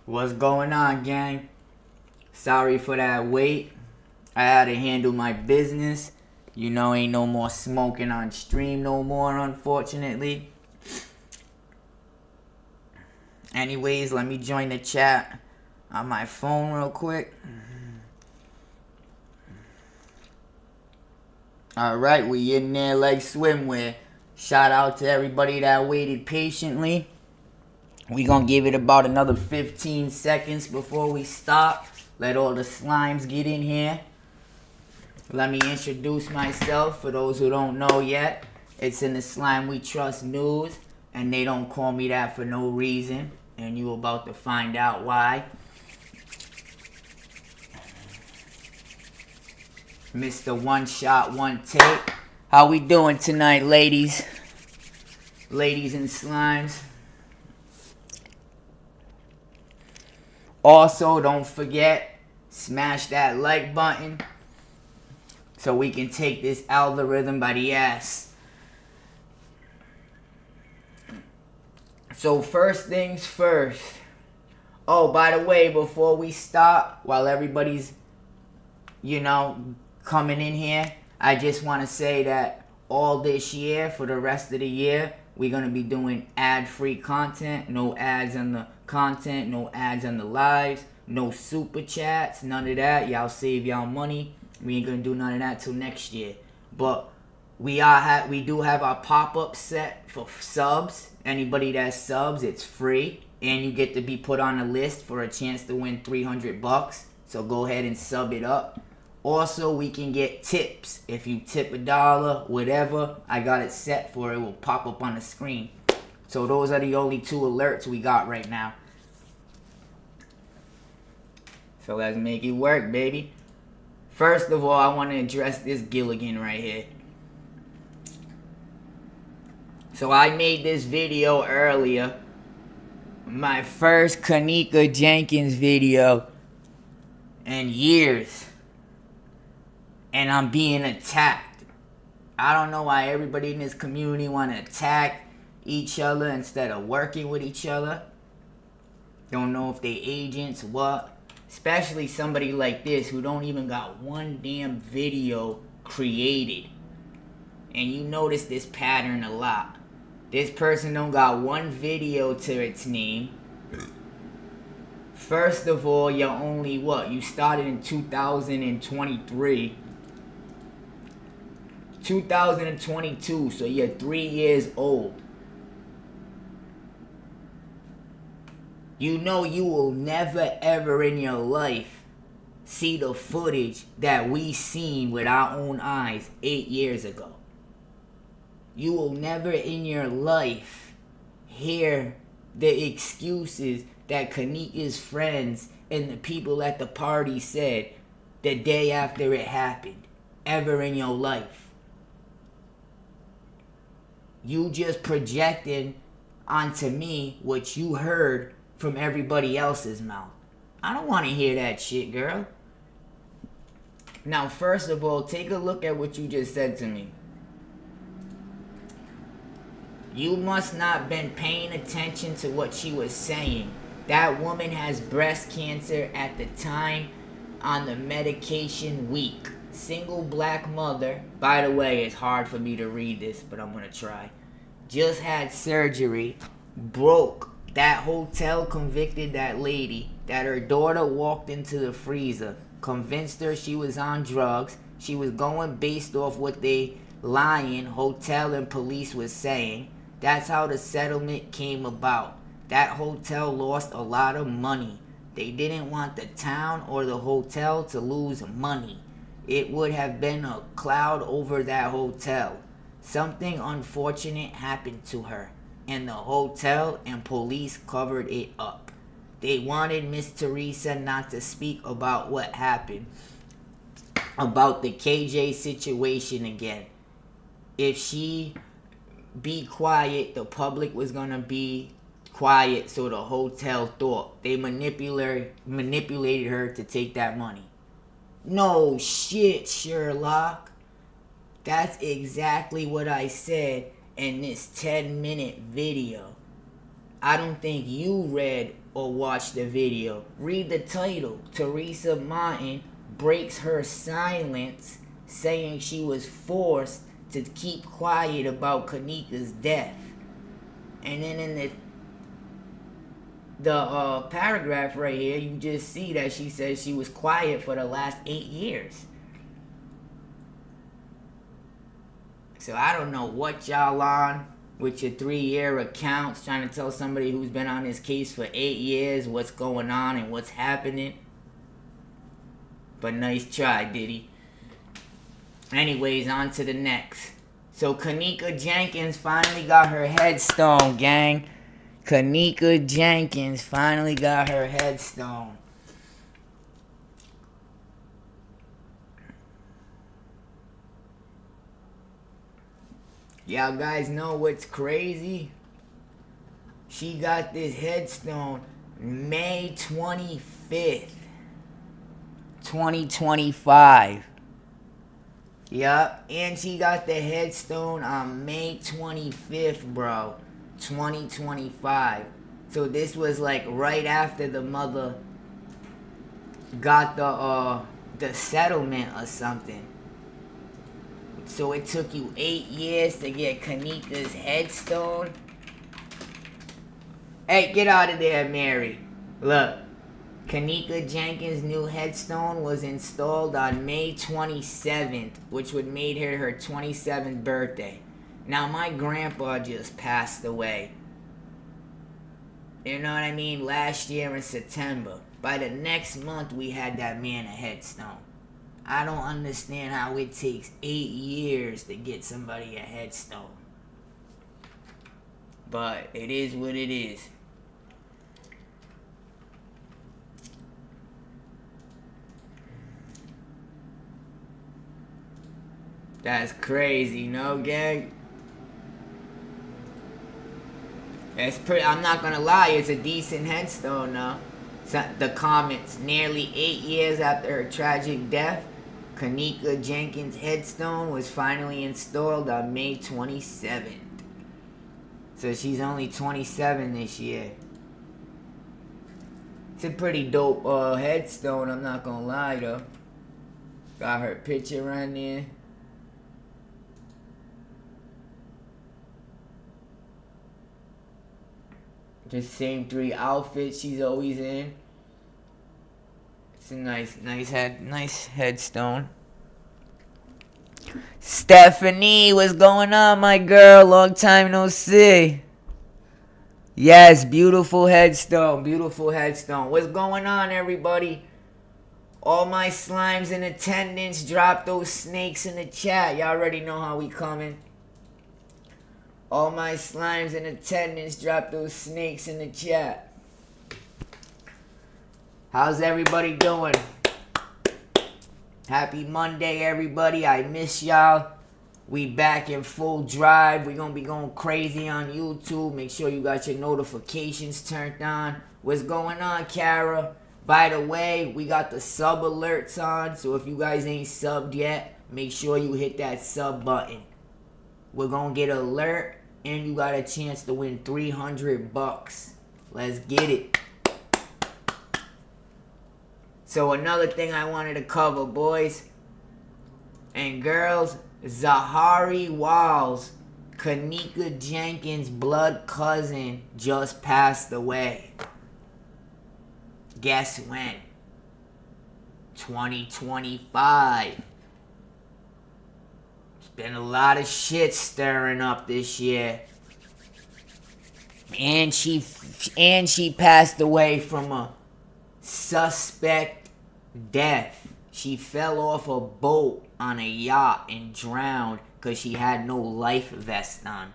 What's going on, gang? Sorry for that wait. I had to handle my business. You know, ain't no more smoking on stream no more, unfortunately. Anyways, let me join the chat on my phone real quick. Alright, we in there like swimwear. Shout out to everybody that waited patiently. We gonna give it about another 15 seconds before we stop. Let all the slimes get in here. Let me introduce myself for those who don't know yet. It's in the Slime We Trust news, and they don't call me that for no reason, and you about to find out why. Mr. One Shot, One Take. How we doing tonight, ladies? Ladies and slimes. Also, don't forget, smash that like button so we can take this algorithm by the ass. So first things first. Oh, by the way, before we stop, while everybody's, coming in here, I just want to say that all this year, for the rest of the year, we're going to be doing ad-free content. No ads on the content, no ads on the lives, no super chats, none of that. Y'all save y'all money. We ain't going to do none of that till next year. But we do have our pop-up set for subs. Anybody that subs, it's free. And you get to be put on a list for a chance to win $300. So go ahead and sub it up. Also, we can get tips. If you tip $1, whatever, I got it set for it will pop up on the screen. So those are the only two alerts we got right now. So let's make it work, baby. First of all, I want to address this Gilligan right here. So I made this video earlier. My first Kenneka Jenkins video in years. And I'm being attacked. I don't know why everybody in this community want to attack each other instead of working with each other. Don't know if they agents, what. Especially somebody like this who don't even got one damn video created. And you notice this pattern a lot. This person don't got one video to its name. First of all, you're only you started in 2023. 2022, so you're 3 years old. You know you will never ever in your life see the footage that we seen with our own eyes 8 years ago. You will never in your life hear the excuses that Kenneka's friends and the people at the party said the day after it happened, ever in your life. You just projecting onto me what you heard from everybody else's mouth. I don't want to hear that shit, girl. Now, first of all, take a look at what you just said to me. You must not been paying attention to what she was saying. That woman has breast cancer at the time on the medication week. Single black mother. By the way, it's hard for me to read this, but I'm going to try. Just had surgery. Broke. That hotel convicted that lady that her daughter walked into the freezer. Convinced her she was on drugs. She was going based off what they lying hotel and police was saying. That's how the settlement came about. That hotel lost a lot of money. They didn't want the town or the hotel to lose money. It would have been a cloud over that hotel. Something unfortunate happened to her, and the hotel and police covered it up. They wanted Miss Teresa not to speak about what happened, about the KJ situation again. If she be quiet, the public was going to be quiet, so the hotel thought. They manipulated her to take that money. No shit, Sherlock. That's exactly what I said in this 10-minute video. I don't think you read or watched the video. Read the title. Teresa Martin breaks her silence, saying she was forced to keep quiet about Kenneka's death. And then in the paragraph right here, you just see that she says she was quiet for the last 8 years. So I don't know what y'all on with your 3-year accounts, trying to tell somebody who's been on this case for 8 years what's going on and what's happening. But nice try, Diddy. Anyways, on to the next. So Kenneka Jenkins finally got her headstone, gang. Kenneka Jenkins finally got her headstone. Y'all guys know what's crazy? She got this headstone May 25th, 2025. Yup, and she got the headstone on May 25th, bro. 2025. So this was like right after the mother got the settlement or something. So it took you 8 years to get Kenneka's headstone. Hey, get out of there, Mary. Look, Kenneka Jenkins' new headstone was installed on May 27th, which would made her 27th birthday. Now, my grandpa just passed away. You know what I mean? Last year in September. By the next month, we had that man a headstone. I don't understand how it takes 8 years to get somebody a headstone. But it is what it is. That's crazy, no, gang? It's pretty. I'm not gonna lie, it's a decent headstone, though. So the comments: nearly 8 years after her tragic death, Kenneka Jenkins' headstone was finally installed on May 27th. So she's only 27 this year. It's a pretty dope headstone, I'm not gonna lie, though. Got her picture on there. The same 3 outfits she's always in. It's a nice headstone. Stephanie, what's going on, my girl? Long time no see. Yes, beautiful headstone. Beautiful headstone. What's going on, everybody? All my slimes in attendance, drop those snakes in the chat. Y'all already know how we coming. All my slimes in attendance, drop those snakes in the chat. How's everybody doing? Happy Monday, everybody. I miss y'all. We back in full drive. We gonna be going crazy on YouTube. Make sure you got your notifications turned on. What's going on, Kara? By the way, we got the sub alerts on. So if you guys ain't subbed yet, make sure you hit that sub button. We're gonna get an alert. And you got a chance to win $300. Let's get it. So another thing I wanted to cover, boys and girls, Zahrie Walls, Kenneka Jenkins' blood cousin, just passed away. Guess when? 2025. Been a lot of shit stirring up this year. And she passed away from a suspect death. She fell off a boat on a yacht and drowned because she had no life vest on.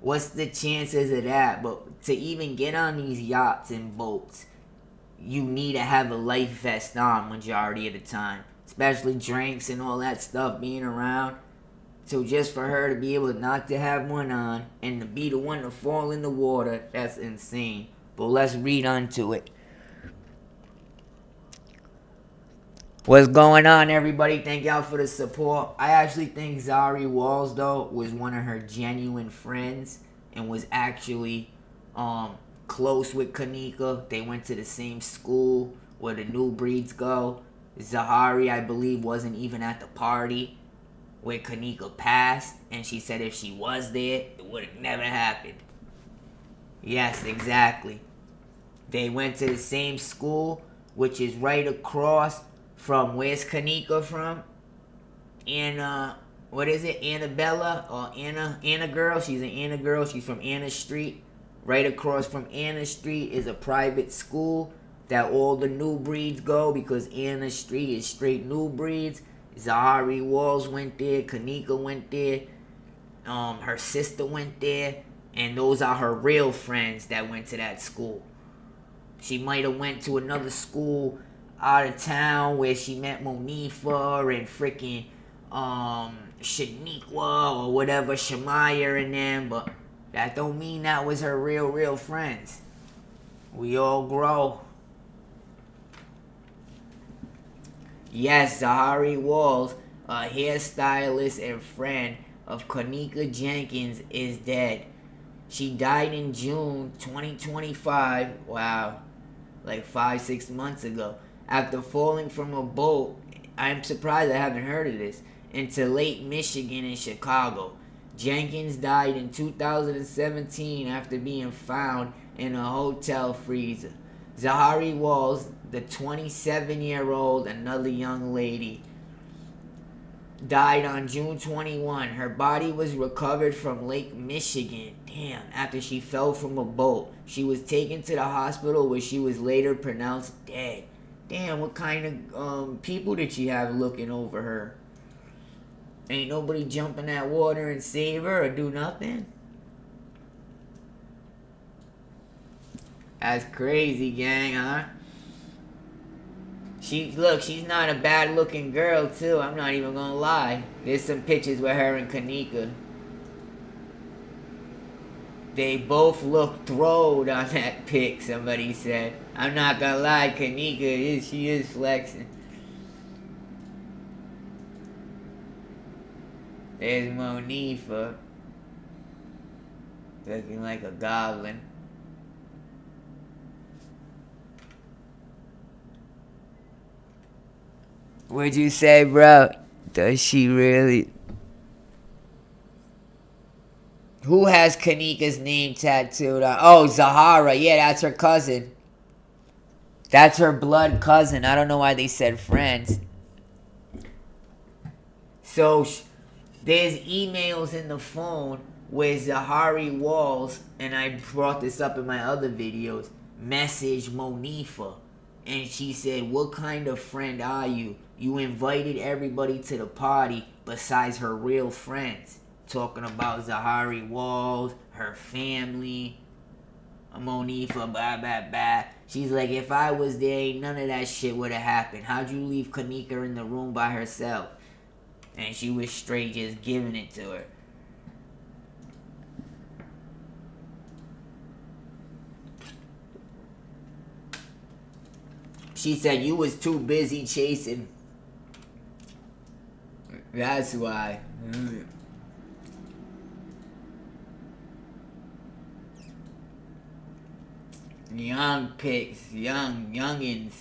What's the chances of that? But to even get on these yachts and boats, you need to have a life vest on majority of the time. Especially drinks and all that stuff being around. So just for her to be able not to have one on and to be the one to fall in the water, that's insane. But let's read onto it. What's going on, everybody? Thank y'all for the support. I actually think Zahrie Walls, though, was one of her genuine friends and was actually close with Kenneka. They went to the same school where the new breeds go. Zahrie, I believe, wasn't even at the party where Kenneka passed, and she said if she was there, it would have never happened. Yes, exactly. They went to the same school, which is right across from where's Kenneka from? Anna, what is it? Annabella or Anna girl? She's an Anna girl. She's from Anna Street. Right across from Anna Street is a private school that all the new breeds go because Anna Street is straight new breeds. Zahrie Walls went there. Kenneka went there. Her sister went there. And those are her real friends that went to that school. She might have went to another school out of town where she met Monifa and freaking Shaniqua or whatever, Shamaya and them, but that don't mean that was her real friends. We all grow. Yes, Zahrie Walls, a hairstylist and friend of Kenneka Jenkins, is dead. She died in June 2025. Wow. Like 5-6 months ago. After falling from a boat, I'm surprised I haven't heard of this, into Lake Michigan in Chicago. Jenkins died in 2017 after being found in a hotel freezer. Zahrie Walls, the 27-year-old, another young lady, died on June 21. Her body was recovered from Lake Michigan, after she fell from a boat. She was taken to the hospital where she was later pronounced dead. Damn, what kind of people did she have looking over her? Ain't nobody jump in that water and save her or do nothing? That's crazy, gang, huh? She's not a bad looking girl too, I'm not even gonna lie. There's some pictures with her and Kenneka. They both look throwed on that pic, somebody said. I'm not gonna lie, Kenneka she is flexing. There's Monifa, looking like a goblin. What'd you say, bro? Does she really? Who has Kenneka's name tattooed on? Oh, Zahara. Yeah, that's her cousin. That's her blood cousin. I don't know why they said friends. So, there's emails in the phone where Zahrie Walls, and I brought this up in my other videos, message Monifa. And she said, what kind of friend are you? You invited everybody to the party besides her real friends. Talking about Zahrie Walls, her family, Monifa, blah, blah, blah. She's like, if I was there, none of that shit would have happened. How'd you leave Kenneka in the room by herself? And she was straight just giving it to her. She said, you was too busy chasing. That's why. Young pics, youngins.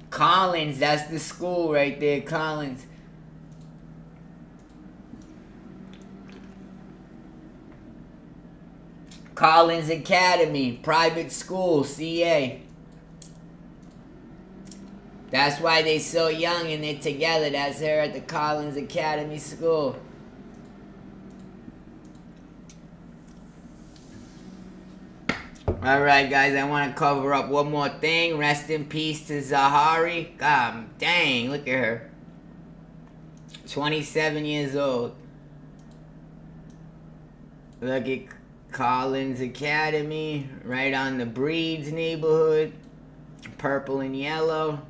Collins, that's the school right there, Collins. Collins Academy, private school, CA. That's why they so young and they're together. That's her at the Collins Academy School. Alright, guys, I want to cover up one more thing. Rest in peace to Zahrie. God dang, look at her. 27 years old. Look at Collins Academy, right on the Breeds neighborhood. Purple and yellow.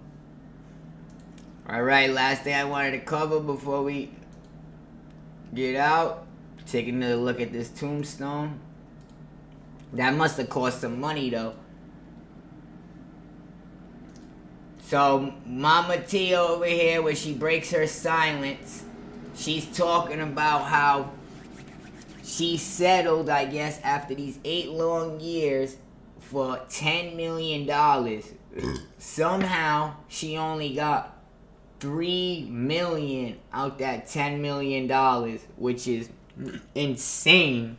Alright, last thing I wanted to cover before we get out. Taking another look at this tombstone. That must have cost some money, though. So, Mama Tia over here, where she breaks her silence, She's talking about how she settled, I guess, after these 8 long years for $10 million. Somehow, she only got $3 million out that $10 million, which is insane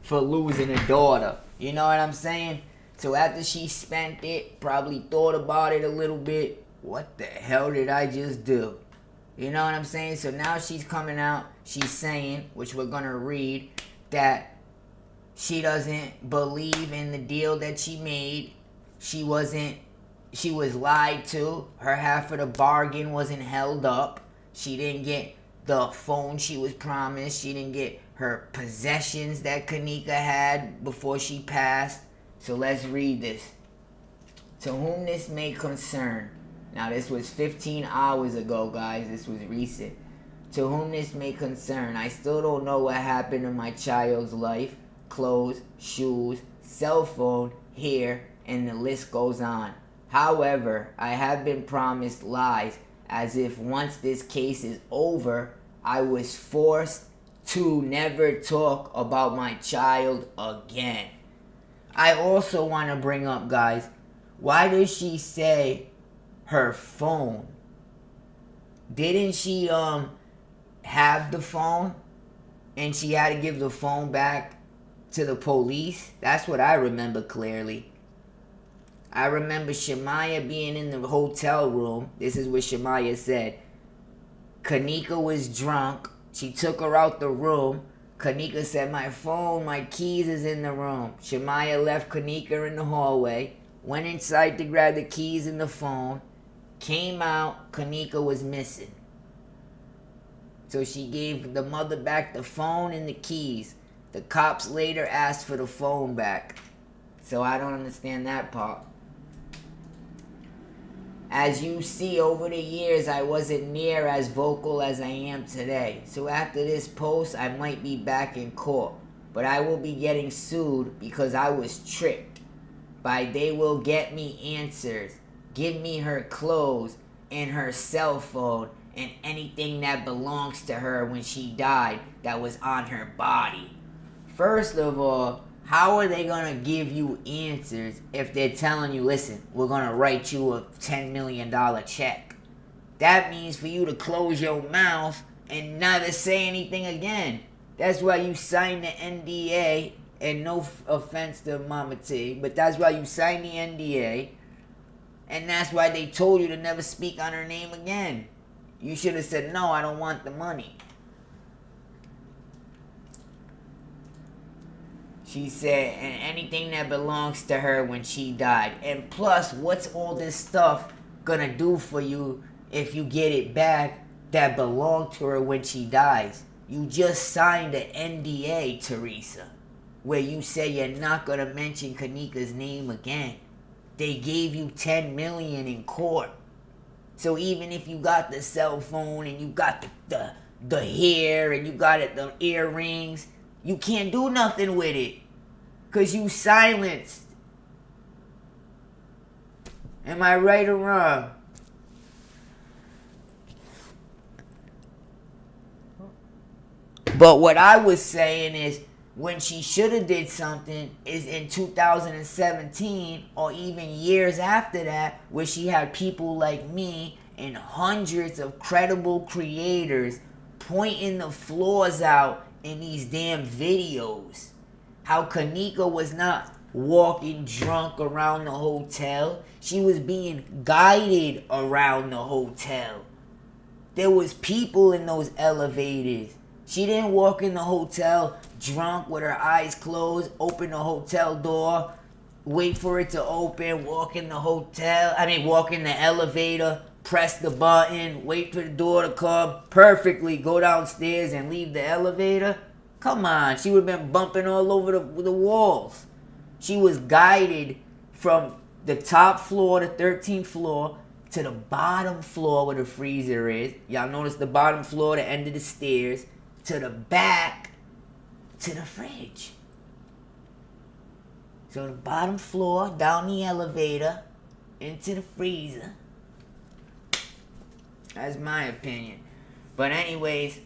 for losing a daughter. You know what I'm saying? So after she spent it, probably thought about it a little bit. What the hell did I just do? You know what I'm saying? So now she's coming out, she's saying, which we're going to read, that she doesn't believe in the deal that she made. She was lied to. Her half of the bargain wasn't held up. She didn't get the phone she was promised. She didn't get her possessions that Kenneka had before she passed. So let's read this. To whom this may concern. Now this was 15 hours ago, guys. This was recent. To whom this may concern. I still don't know what happened in my child's life. Clothes, shoes, cell phone, hair, and the list goes on. However, I have been promised lies, as if once this case is over, I was forced to never talk about my child again. I also want to bring up, guys, why does she say her phone? Didn't she have the phone and she had to give the phone back to the police? That's what I remember clearly. I remember Shemaya being in the hotel room. This is what Shemaya said. Kenneka was drunk. She took her out the room. Kenneka said, my phone, my keys is in the room. Shemaya left Kenneka in the hallway. Went inside to grab the keys and the phone. Came out, Kenneka was missing. So she gave the mother back the phone and the keys. The cops later asked for the phone back. So I don't understand that part. As you see, over the years, I wasn't near as vocal as I am today. So after this post, I might be back in court. But I will be getting sued because I was tricked. By they will get me answers. Give me her clothes and her cell phone and anything that belongs to her when she died that was on her body. First of all, how are they going to give you answers if they're telling you, listen, we're going to write you a $10 million check? That means for you to close your mouth and never say anything again. That's why you signed the NDA, and no offense to Mama T, but that's why you signed the NDA, and that's why they told you to never speak on her name again. You should have said, no, I don't want the money. She said, and anything that belongs to her when she died. And plus, what's all this stuff gonna do for you if you get it back that belonged to her when she dies? You just signed an NDA, Teresa, where you say you're not gonna mention Kenneka's name again. They gave you $10 million in court. So even if you got the cell phone and you got the hair and you got the earrings, you can't do nothing with it. Because you silenced. Am I right or wrong? But what I was saying is, when she should have did something is in 2017 or even years after that, where she had people like me and hundreds of credible creators pointing the flaws out in these damn videos. How Kenneka was not walking drunk around the hotel. She was being guided around the hotel. There was people in those elevators. She didn't walk in the hotel drunk with her eyes closed, open the hotel door, wait for it to open, walk in the elevator, press the button, wait for the door to come perfectly, go downstairs and leave the elevator. Come on, she would have been bumping all over the walls. She was guided from the top floor, the 13th floor, to the bottom floor where the freezer is. Y'all notice the bottom floor, the end of the stairs, to the back, to the fridge. So the bottom floor, down the elevator, into the freezer. That's my opinion. But anyways,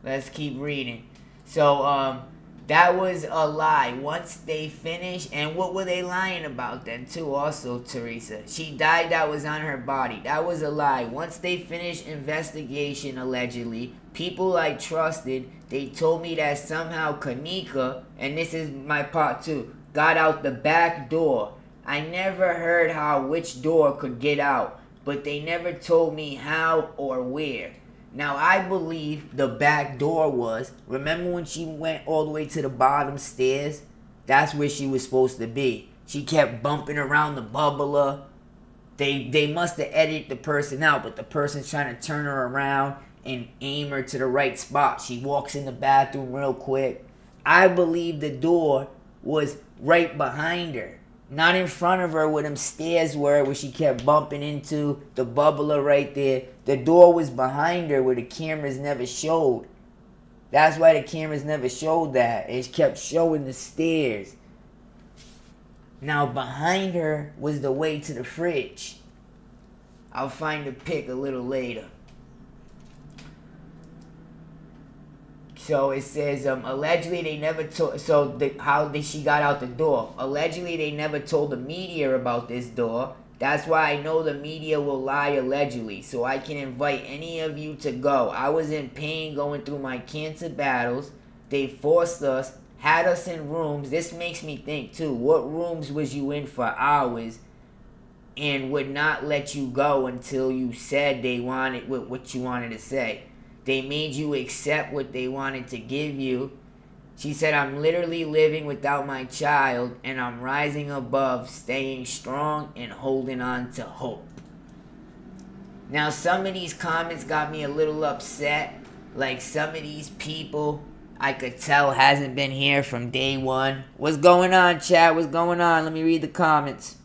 let's keep reading. So, that was a lie. Once they finished, and what were they lying about then too also, Teresa? She died, that was on her body. That was a lie. Once they finished investigation, allegedly, people I trusted, they told me that somehow Kenneka, and this is my part too, got out the back door. I never heard how which door could get out, but they never told me how or where. Now, I believe the back door was, remember when she went all the way to the bottom stairs? That's where she was supposed to be. She kept bumping around the bubbler. They must have edited the person out, but the person's trying to turn her around and aim her to the right spot. She walks in the bathroom real quick. I believe the door was right behind her. Not in front of her where them stairs were, where she kept bumping into the bubbler right there. The door was behind her where the cameras never showed. That's why the cameras never showed that. It kept showing the stairs. Now behind her was the way to the fridge. I'll find the pic a little later. So it says, allegedly they never told, she got out the door. Allegedly they never told the media about this door. That's why I know the media will lie allegedly. So I can invite any of you to go. I was in pain going through my cancer battles. They forced us, had us in rooms. This makes me think too, what rooms was you in for hours and would not let you go until you said they wanted what you wanted to say? They made you accept what they wanted to give you. She said, I'm literally living without my child, and I'm rising above, staying strong, and holding on to hope. Now, some of these comments got me a little upset. Like, some of these people, I could tell, hasn't been here from day one. What's going on, chat? What's going on? Let me read the comments.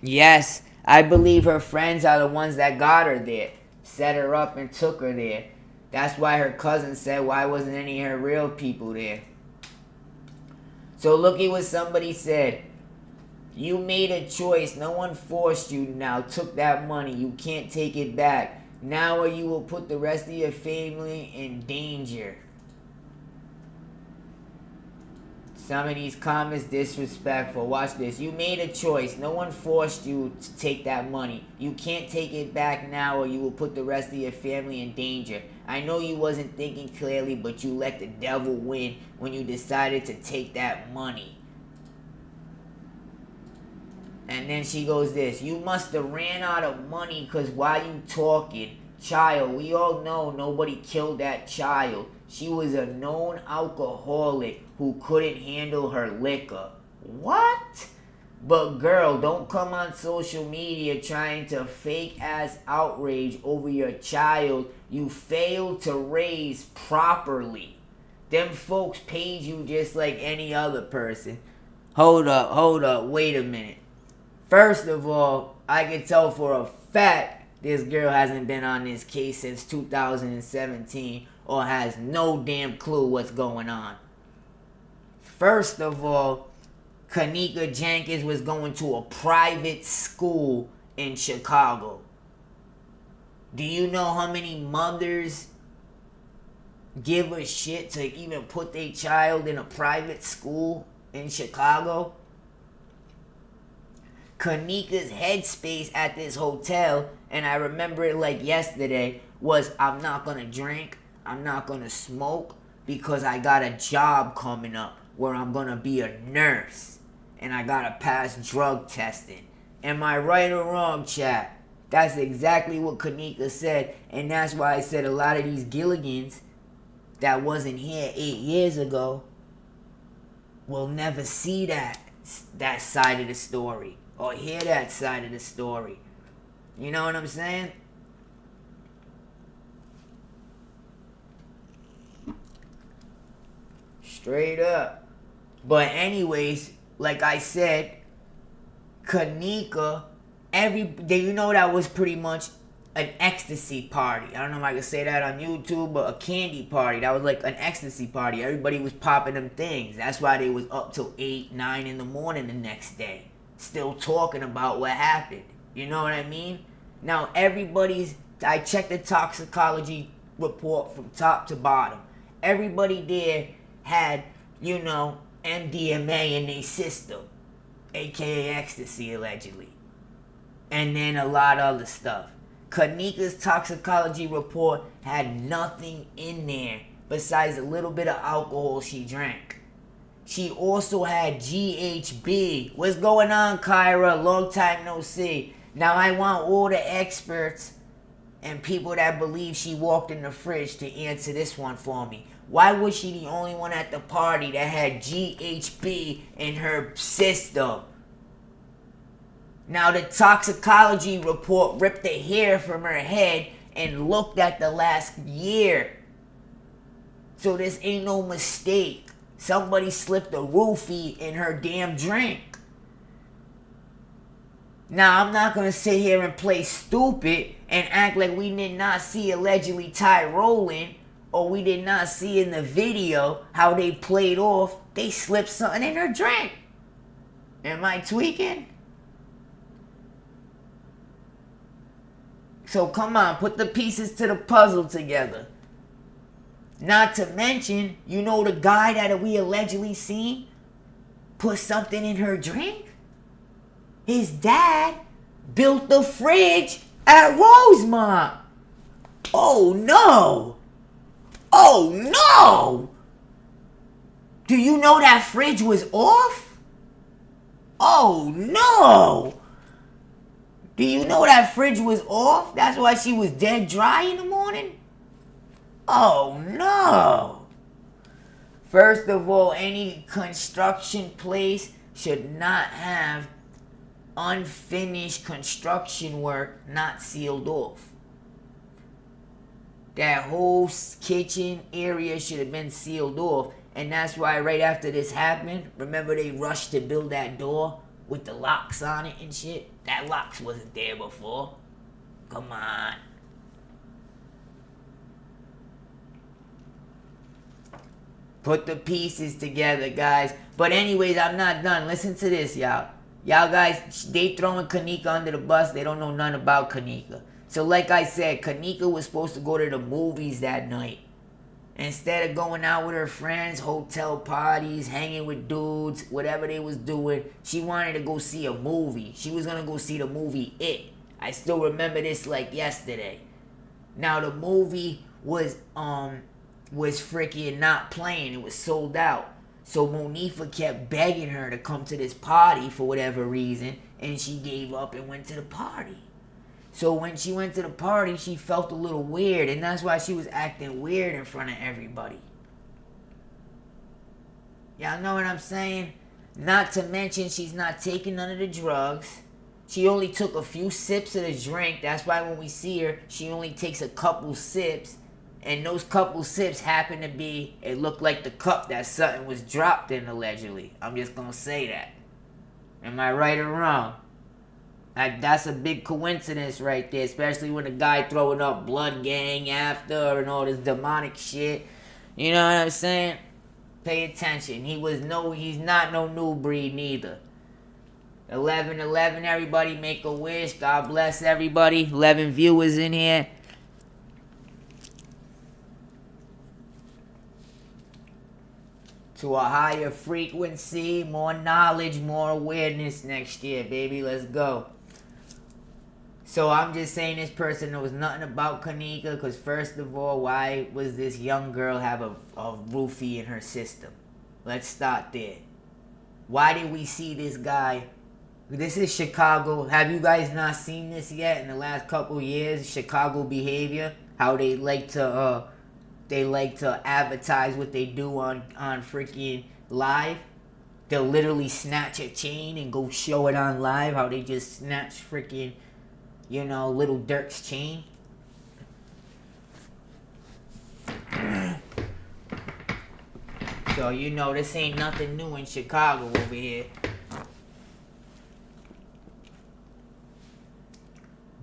Yes, I believe her friends are the ones that got her there. Set her up and took her there. That's why her cousin said, why wasn't any of her real people there? So look at what somebody said. You made a choice. No one forced you now. Took that money. You can't take it back. Now or you will put the rest of your family in danger. Some of these comments disrespectful. Watch this. You made a choice. No one forced you to take that money. You can't take it back now or you will put the rest of your family in danger. I know you wasn't thinking clearly, but you let the devil win when you decided to take that money. And then she goes this. You must have ran out of money because why you talking? Child, we all know nobody killed that child. She was a known alcoholic who couldn't handle her liquor. What? But girl, don't come on social media trying to fake ass outrage over your child you failed to raise properly. Them folks paid you just like any other person. Hold up, wait a minute. First of all, I can tell for a fact this girl hasn't been on this case since 2017 or has no damn clue what's going on. First of all, Kenneka Jenkins was going to a private school in Chicago. Do you know how many mothers give a shit to even put their child in a private school in Chicago? Kenneka's headspace at this hotel, and I remember it like yesterday, was I'm not going to drink, I'm not going to smoke, because I got a job coming up where I'm going to be a nurse, and I got to pass drug testing. Am I right or wrong, chat? That's exactly what Kenneka said, and that's why I said a lot of these Gilligans that wasn't here 8 years ago will never see that side of the story or hear that side of the story. You know what I'm saying? Straight up. But anyways, like I said, Kenneka, you know that was pretty much an ecstasy party. I don't know if I can say that on YouTube, but a candy party. That was like an ecstasy party. Everybody was popping them things. That's why they was up till 8, 9 in the morning the next day, still talking about what happened. You know what I mean? Now everybody's I checked the toxicology report from top to bottom. Everybody there had, you know, MDMA in their system, aka ecstasy, allegedly. And then a lot of other stuff. Kenneka's toxicology report had nothing in there besides a little bit of alcohol she drank. She also had GHB. What's going on, Kyra? Long time no see. Now I want all the experts and people that believe she walked in the fridge to answer this one for me. Why was she the only one at the party that had GHB in her system? Now the toxicology report ripped the hair from her head and looked at the last year. So this ain't no mistake. Somebody slipped a roofie in her damn drink. Now I'm not gonna sit here and play stupid and act like we did not see allegedly Ty rolling, or we did not see in the video how they played off they slipped something in her drink. Am I tweaking? So come on, put the pieces to the puzzle together. Not to mention, you know the guy that we allegedly seen put something in her drink? His dad built the fridge at Rosemont. Oh no! Oh no! Do you know that fridge was off? Oh no! Do you know that fridge was off? That's why she was dead dry in the morning? Oh no! First of all, any construction place should not have unfinished construction work not sealed off. That whole kitchen area should have been sealed off. And that's why right after this happened, remember they rushed to build that door with the locks on it and shit? That locks wasn't there before. Come on. Put the pieces together, guys. But anyways, I'm not done. Listen to this, y'all. Y'all guys, they throwing Kenneka under the bus. They don't know nothing about Kenneka. So like I said, Kenneka was supposed to go to the movies that night. Instead of going out with her friends, hotel parties, hanging with dudes, whatever they was doing, she wanted to go see a movie. She was going to go see the movie It. I still remember this like yesterday. Now the movie was freaking not playing. It was sold out. So Monifa kept begging her to come to this party for whatever reason, and she gave up and went to the party. So when she went to the party, she felt a little weird, and that's why she was acting weird in front of everybody. Y'all know what I'm saying? Not to mention, she's not taking none of the drugs. She only took a few sips of the drink. That's why when we see her, she only takes a couple sips. And those couple sips happen to be, it looked like the cup that something was dropped in, allegedly. I'm just going to say that. Am I right or wrong? That's a big coincidence right there, especially when the guy throwing up blood gang after and all this demonic shit. You know what I'm saying? Pay attention. He's not no new breed neither. 11-11, everybody make a wish. God bless everybody. 11 viewers in here. To a higher frequency, more knowledge, more awareness next year, baby. Let's go. So I'm just saying this person knows nothing about Kenneka, because first of all, why was this young girl have a roofie in her system? Let's start there. Why did we see this guy? This is Chicago. Have you guys not seen this yet in the last couple years? Chicago behavior, how they like to advertise what they do on freaking live. They'll literally snatch a chain and go show it on live. How they just snatch freaking, Little Dirk's chain. So, this ain't nothing new in Chicago over here.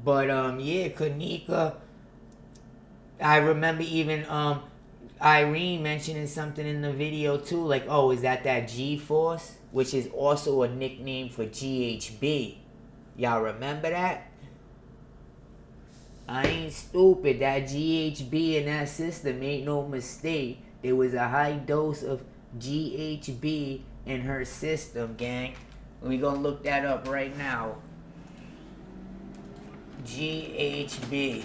But, yeah, Kenneka, I remember even, Irene mentioning something in the video, too. Like, oh, is that G-Force? Which is also a nickname for GHB. Y'all remember that? I ain't stupid. That GHB in that system ain't no mistake. There was a high dose of GHB in her system, gang. We gonna look that up right now. GHB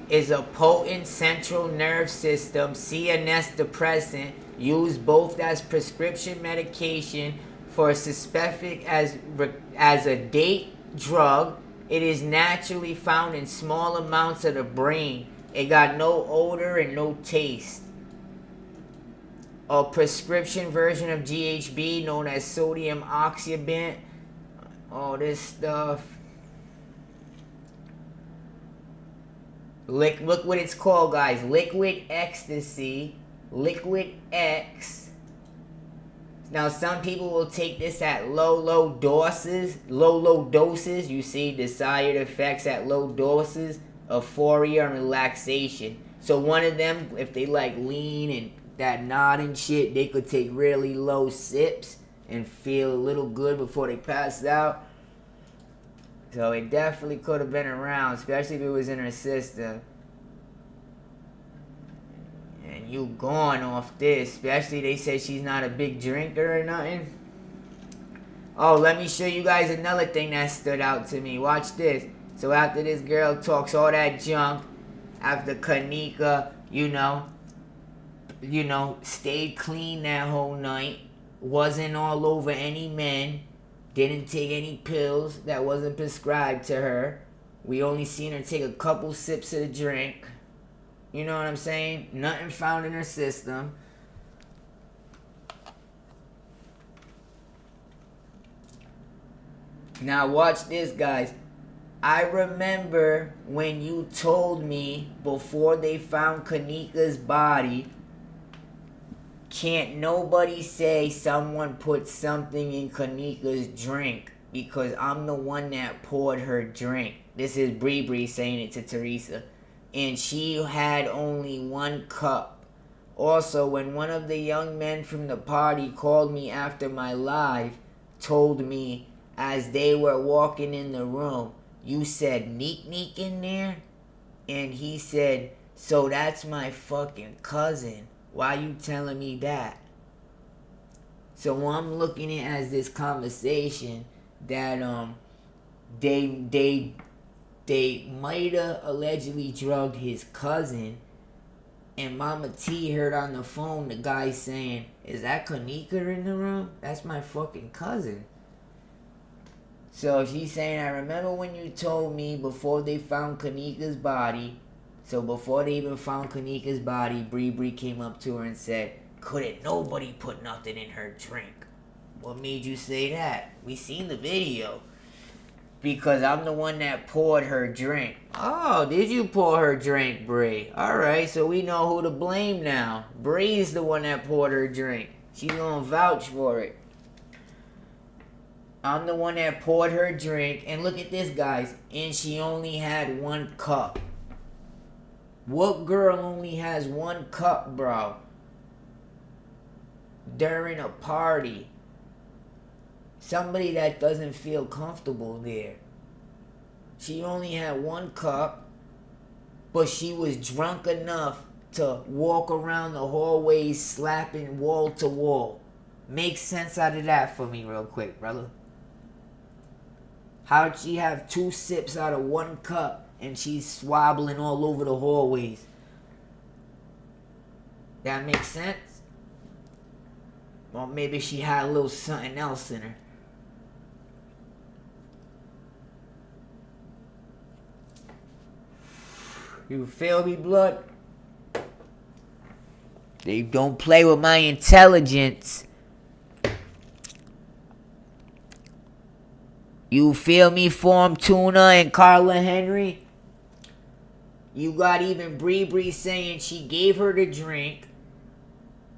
is a potent central nerve system CNS depressant used both as prescription medication for suspected as a date drug. It is naturally found in small amounts of the brain. It got no odor and no taste. A prescription version of GHB known as sodium oxybate. All this stuff. Look what it's called, guys. Liquid ecstasy. Liquid X. Now, some people will take this at low doses. Low doses. You see desired effects at low doses. Euphoria and relaxation. So one of them, if they like lean and that nod and shit, they could take really low sips and feel a little good before they pass out. So it definitely could have been around, especially if it was in her system. And you going off this, especially they said she's not a big drinker or nothing. Oh, let me show you guys another thing that stood out to me. Watch this. So after this girl talks all that junk, after Kenneka, stayed clean that whole night, wasn't all over any men, didn't take any pills that wasn't prescribed to her. We only seen her take a couple sips of the drink. You know what I'm saying? Nothing found in her system. Now watch this, guys. I remember when you told me before they found Kenneka's body, can't nobody say someone put something in Kenneka's drink because I'm the one that poured her drink. This is Bree saying it to Teresa. And she had only 1 cup. Also, when one of the young men from the party called me after my live, told me as they were walking in the room, you said Neek in there? And he said, so that's my fucking cousin. Why you telling me that? So I'm looking at it as this conversation that they might have allegedly drugged his cousin, and Mama T heard on the phone the guy saying, is that Kenneka in the room? That's my fucking cousin. So she's saying, I remember when you told me before they found Kenneka's body. So before they even found Kenneka's body, Bree came up to her and said, couldn't nobody put nothing in her drink? What made you say that? We seen the video. Because I'm the one that poured her drink. Oh, did you pour her drink, Bree? Alright, so we know who to blame now. Bree's the one that poured her drink. She's gonna vouch for it. I'm the one that poured her drink. And look at this, guys. And she only had 1 cup. What girl only has 1 cup, bro? During a party. Somebody that doesn't feel comfortable there. She only had 1 cup, but she was drunk enough to walk around the hallways slapping wall to wall. Make sense out of that for me real quick, brother. How'd she have 2 sips out of 1 cup and she's swabbling all over the hallways? That makes sense? Or maybe she had a little something else in her. You feel me, blood? They don't play with my intelligence. You feel me, Form Tuna and Carla Henry? You got even Bree saying she gave her the drink.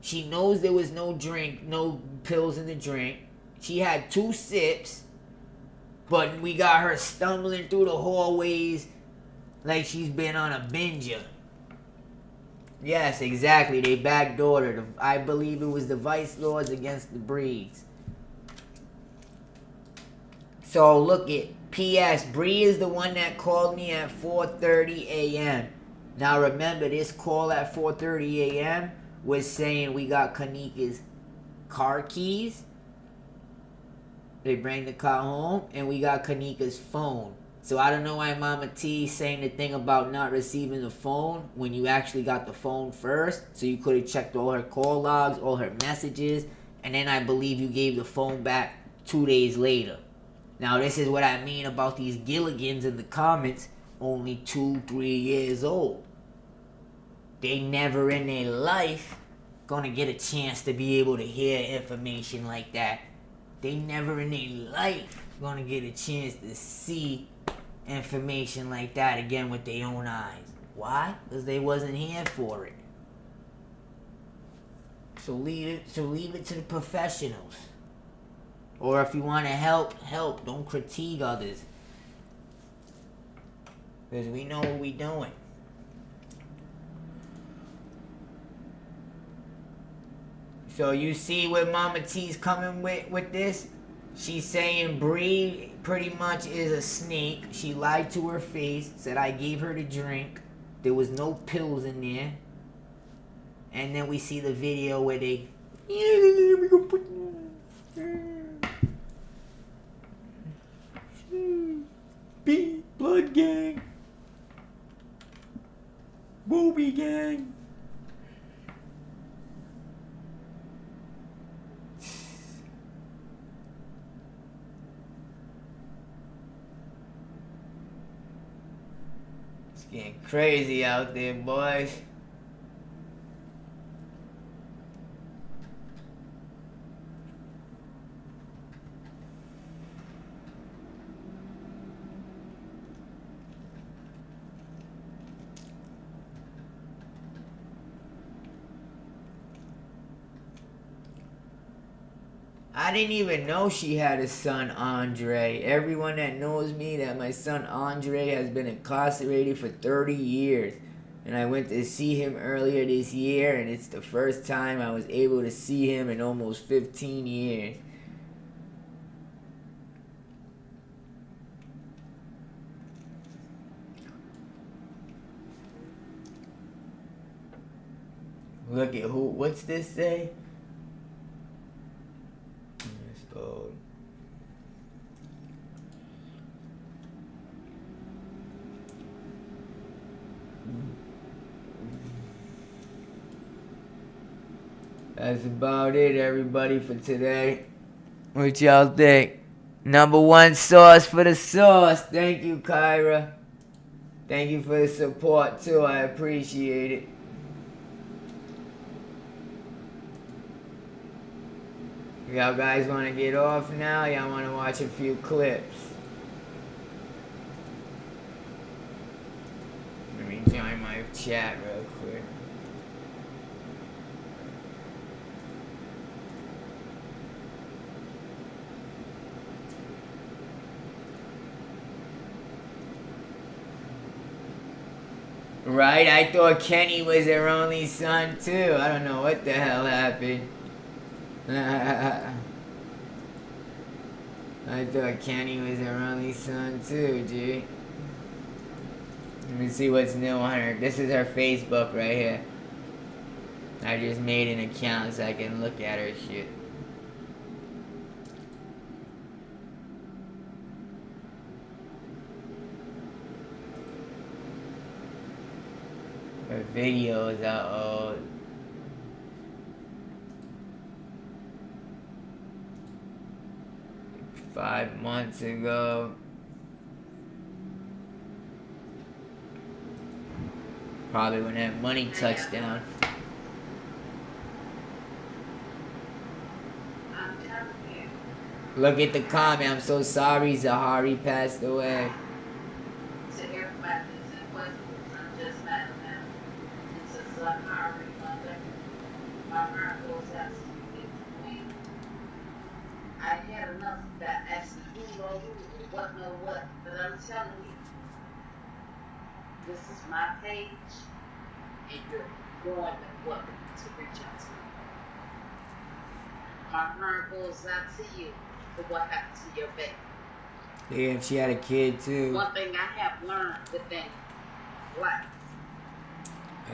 She knows there was no drink, no pills in the drink. She had 2 sips. But we got her stumbling through the hallways like she's been on a binger. Yes, exactly. They backdoored her. I believe it was the Vice Lords against the Breeds. So look at P.S. Bree is the one that called me at 4:30 a.m. Now remember, this call at 4:30 a.m. was saying we got Kenneka's car keys. They bring the car home, and we got Kenneka's phone. So I don't know why Mama T is saying the thing about not receiving the phone when you actually got the phone first. So you could have checked all her call logs, all her messages, and then I believe you gave the phone back 2 days later. Now this is what I mean about these Gilligans in the comments, only 2-3 years old. They never in their life gonna get a chance to be able to hear information like that. They never in their life gonna get a chance to see information like that again with their own eyes. Why? Because they wasn't here for it. So leave it to the professionals. Or if you want to help. Don't critique others. Because we know what we doing. So you see what Mama T's coming with this? She's saying Bree pretty much is a snake. She lied to her face, said I gave her to drink. There was no pills in there. And then we see the video where they... B, blood gang. Booby gang. It's getting crazy out there, boys. I didn't even know she had a son, Andre. Everyone that knows me, that my son Andre has been incarcerated for 30 years. And I went to see him earlier this year, and it's the first time I was able to see him in almost 15 years. Look at who, what's this say? That's about it, everybody, for today. What y'all think? Number one source for the sauce. Thank you, Kyra. Thank you for the support, too. I appreciate it. Y'all guys want to get off now? Y'all want to watch a few clips? Let me join my chat real quick. Right? I thought Kenny was her only son, too. I don't know what the hell happened. I thought Kenny was her only son too, G. Let me see what's new on her. This is her Facebook right here. I just made an account so I can look at her shit. Her videos are old. $5 months ago. Probably when that money touched down. Look at the comment. I'm so sorry Zahrie passed away. I had enough of that asking who or what know what, but I'm telling you, this is my page, and you're more than welcome to reach out to me. My heart goes out to you for what happened to your baby. Damn, she had a kid too. One thing I have learned within life.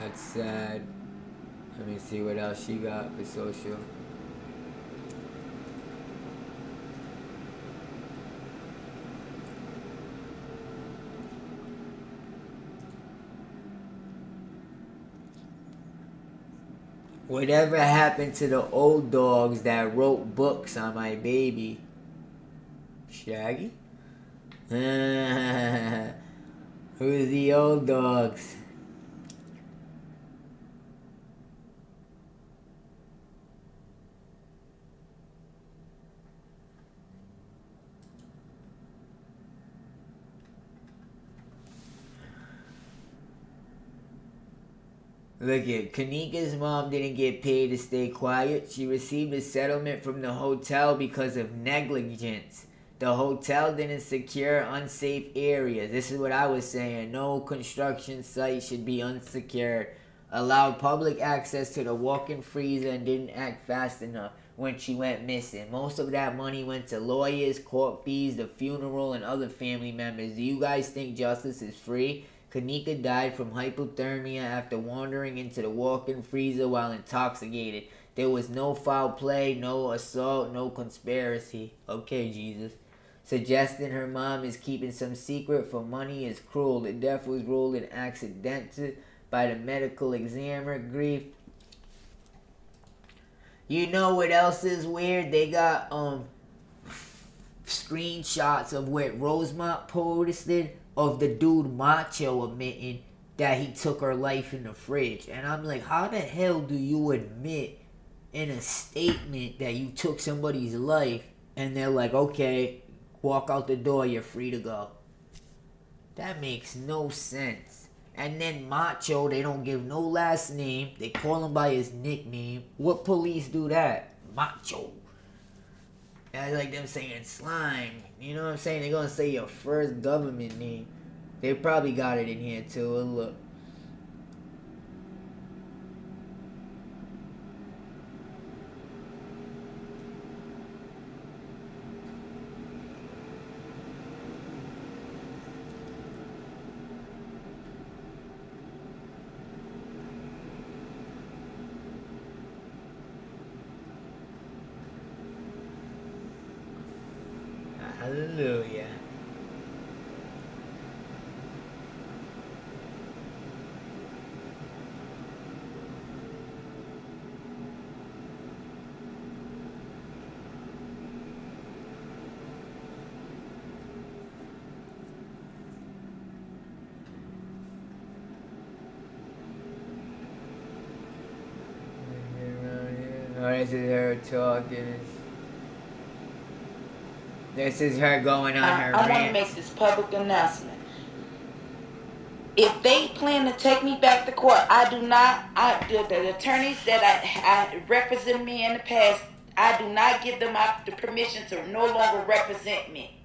That's sad. Let me see what else she got for social. Whatever happened to the old dogs that wrote books on my baby? Shaggy? Who's the old dogs? Look at Kenneka's mom didn't get paid to stay quiet. She received a settlement from the hotel because of negligence. The hotel didn't secure unsafe areas. This is what I was saying. No construction site should be unsecured. Allowed public access to the walk-in freezer and didn't act fast enough when she went missing. Most of that money went to lawyers, court fees, the funeral, and other family members. Do you guys think justice is free? Kenneka died from hypothermia after wandering into the walk-in freezer while intoxicated. There was no foul play, no assault, no conspiracy. Okay, Jesus. Suggesting her mom is keeping some secret for money is cruel. The death was ruled an accidental by the medical examiner. Grief. You know what else is weird? They got screenshots of what Rosemont posted of the dude Macho admitting that he took her life in the fridge. And I'm like, how the hell do you admit in a statement that you took somebody's life and they're like, okay, walk out the door, you're free to go? That makes no sense. And then Macho, they don't give no last name. They call him by his nickname. What police do that? Macho. That's like them saying slime. You know what I'm saying? They're going to say your first government name. They probably got it in here too. Look. Hallelujah. Oh, this is her talking. This is her going on her I want to rant. make this public announcement. If they plan to take me back to court, the attorneys that I represent me in the past, I do not give them the permission to no longer represent me.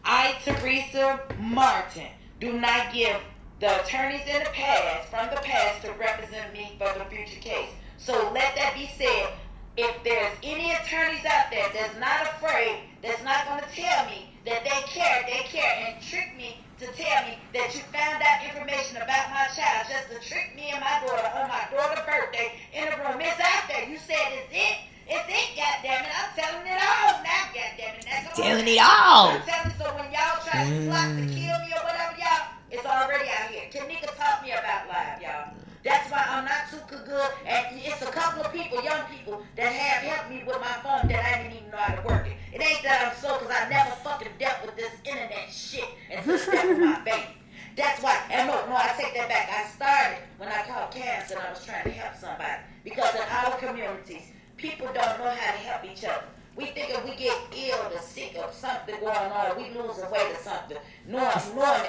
I, Teresa Martin, do not give the attorneys in the past, from the past, to represent me for the future case. So let that be said. If there's any attorneys out there that's not afraid, that's not going to tell me that they care, and trick me to tell me that you found out information about my child just to trick me and my daughter on my daughter's birthday in a room. It's out there. You said it's it. It's it, goddammit. I'm telling it all now, goddammit. That's all. Telling it all. I'm telling you, so when y'all try to plot to kill me or whatever, y'all, it's already out here. Kenneka taught me about live, y'all. That's why I'm not too good. And it's a couple of people, young people, that have helped me with my phone that I didn't even know how to work it. It ain't that I'm so, because I never fucking dealt with this internet shit until that was my baby. That's why, and no, I take that back. I started when I called cancer and I was trying to help somebody. Because in our communities, people don't know how to help each other. We think if we get ill or sick or something going on, we losing weight or something, knowing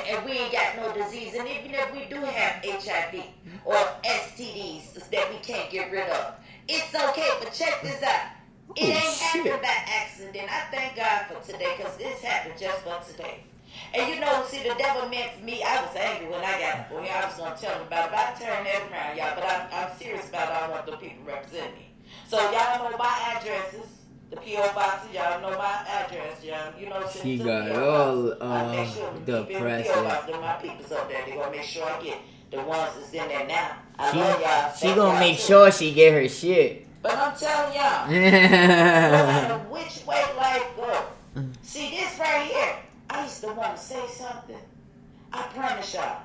and we ain't got no disease. And even if we do have HIV or STDs that we can't get rid of, it's okay. But check this out. It ain't happened by accident. I thank God for today, because this happened just for today. And you know, see, the devil meant for me. I was angry when I got boy. I was gonna tell them about it, but I turned that around, y'all. But I'm serious about it. I want the people representing me. So y'all know my addresses. The P.O. box, y'all know my address, y'all. You know, send She to got the P.O. all box. I make sure to keep it in the P.O. depressing. box. They're my peoples up there. They're gonna make sure I get the ones that's in there now. I love y'all. She Thank gonna y'all make too. sure she get her shit. But I'm telling y'all, no matter which way life goes. See this right here. I used to want to say something. I promise y'all.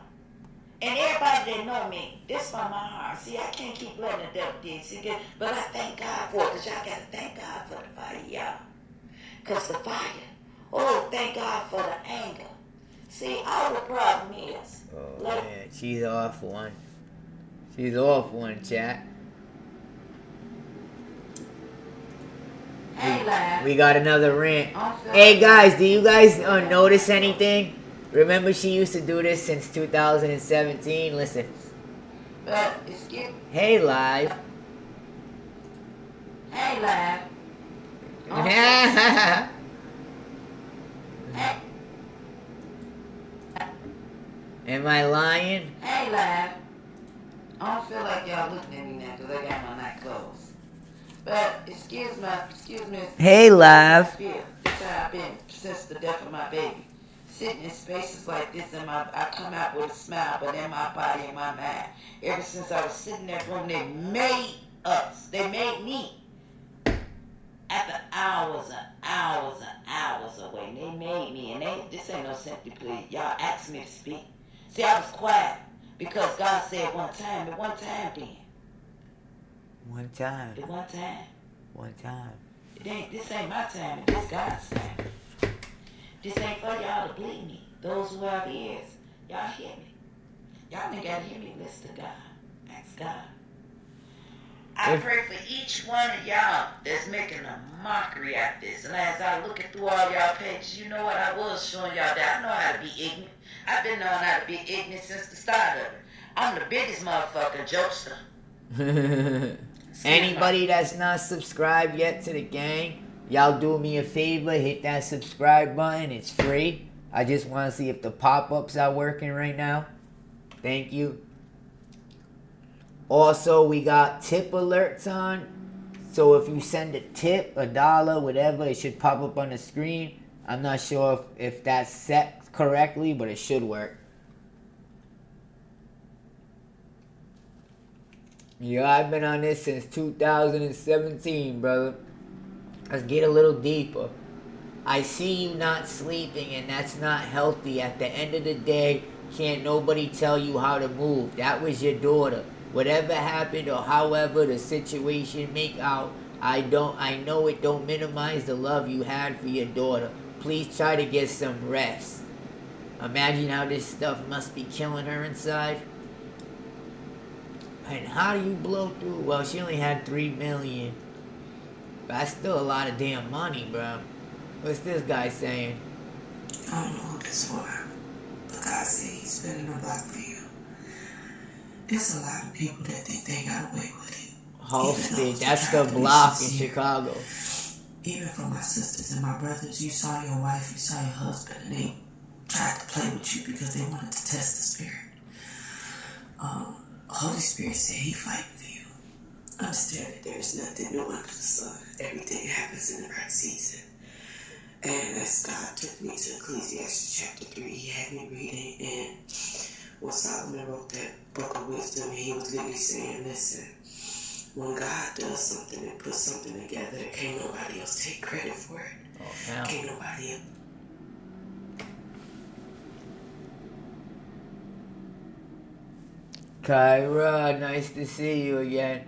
And everybody that know me, this from my heart. See, I can't keep letting the devil dig. See, but I thank God for it, because y'all got to thank God for the fire, y'all. Because the fire. Oh, thank God for the anger. See, all the problem is. Oh, man. She's off one. She's off one, chat. Hey, lad. We got another rant. Hey, guys, do you guys notice anything? Remember, she used to do this since 2017. Listen. But it's good. Hey, live. Hey, lad. Am I lying? Hey, lad. I don't feel like y'all looking at me now because I got my night clothes. But excuse me. Hey, live. This is how I've been since the death of my baby. Sitting in spaces like this, and I come out with a smile, but in my body and my mind. Ever since I was sitting in that room, they made us. They made me. After hours and hours and hours away, they made me, and this ain't no sympathy plea. Y'all asked me to speak. See, I was quiet because God said one time, the one time then. One time. The one time. One time. This ain't my time, this God's time. This ain't for y'all to bleed me. Those who have ears, y'all hear me. Y'all ain't gotta hear me. Listen to God. Ask God. I pray for each one of y'all that's making a mockery at this. And as I looking through all y'all pages, you know what? I was showing y'all that I know how to be ignorant. I've been knowing how to be ignorant since the start of it. I'm the biggest motherfucking jokester. Anybody that's not subscribed yet to the gang, y'all do me a favor, hit that subscribe button. It's free. I just want to see if the pop-ups are working right now. Thank you. Also, we got tip alerts on. So if you send a tip, $1, whatever, it should pop up on the screen. I'm not sure if that's set correctly, but it should work. Yeah, I've been on this since 2017, brother. Let's get a little deeper. I see you not sleeping, and that's not healthy. At the end of the day, can't nobody tell you how to move. That was your daughter. Whatever happened or however the situation make out, I know it don't minimize the love you had for your daughter. Please try to get some rest. Imagine how this stuff must be killing her inside. And how do you blow through? Well, she only had $3 million. But that's still a lot of damn money, bro. What's this guy saying? I don't know who this for, but God said he's spinning a block for you. There's a lot of people that think they got away with it. Hosted, that's the block in Chicago. Even from my sisters and my brothers, you saw your wife, you saw your husband, and they tried to play with you because they wanted to test the spirit. Holy Spirit said he fighting for you. Understand that there's nothing new under the sun. Everything happens in the right season. And as God took me to Ecclesiastes chapter 3, he had me reading, and when Solomon wrote that book of wisdom, he was literally saying, listen, when God does something and puts something together, can't nobody else take credit for it. Oh, can't nobody else. Kyra, nice to see you again.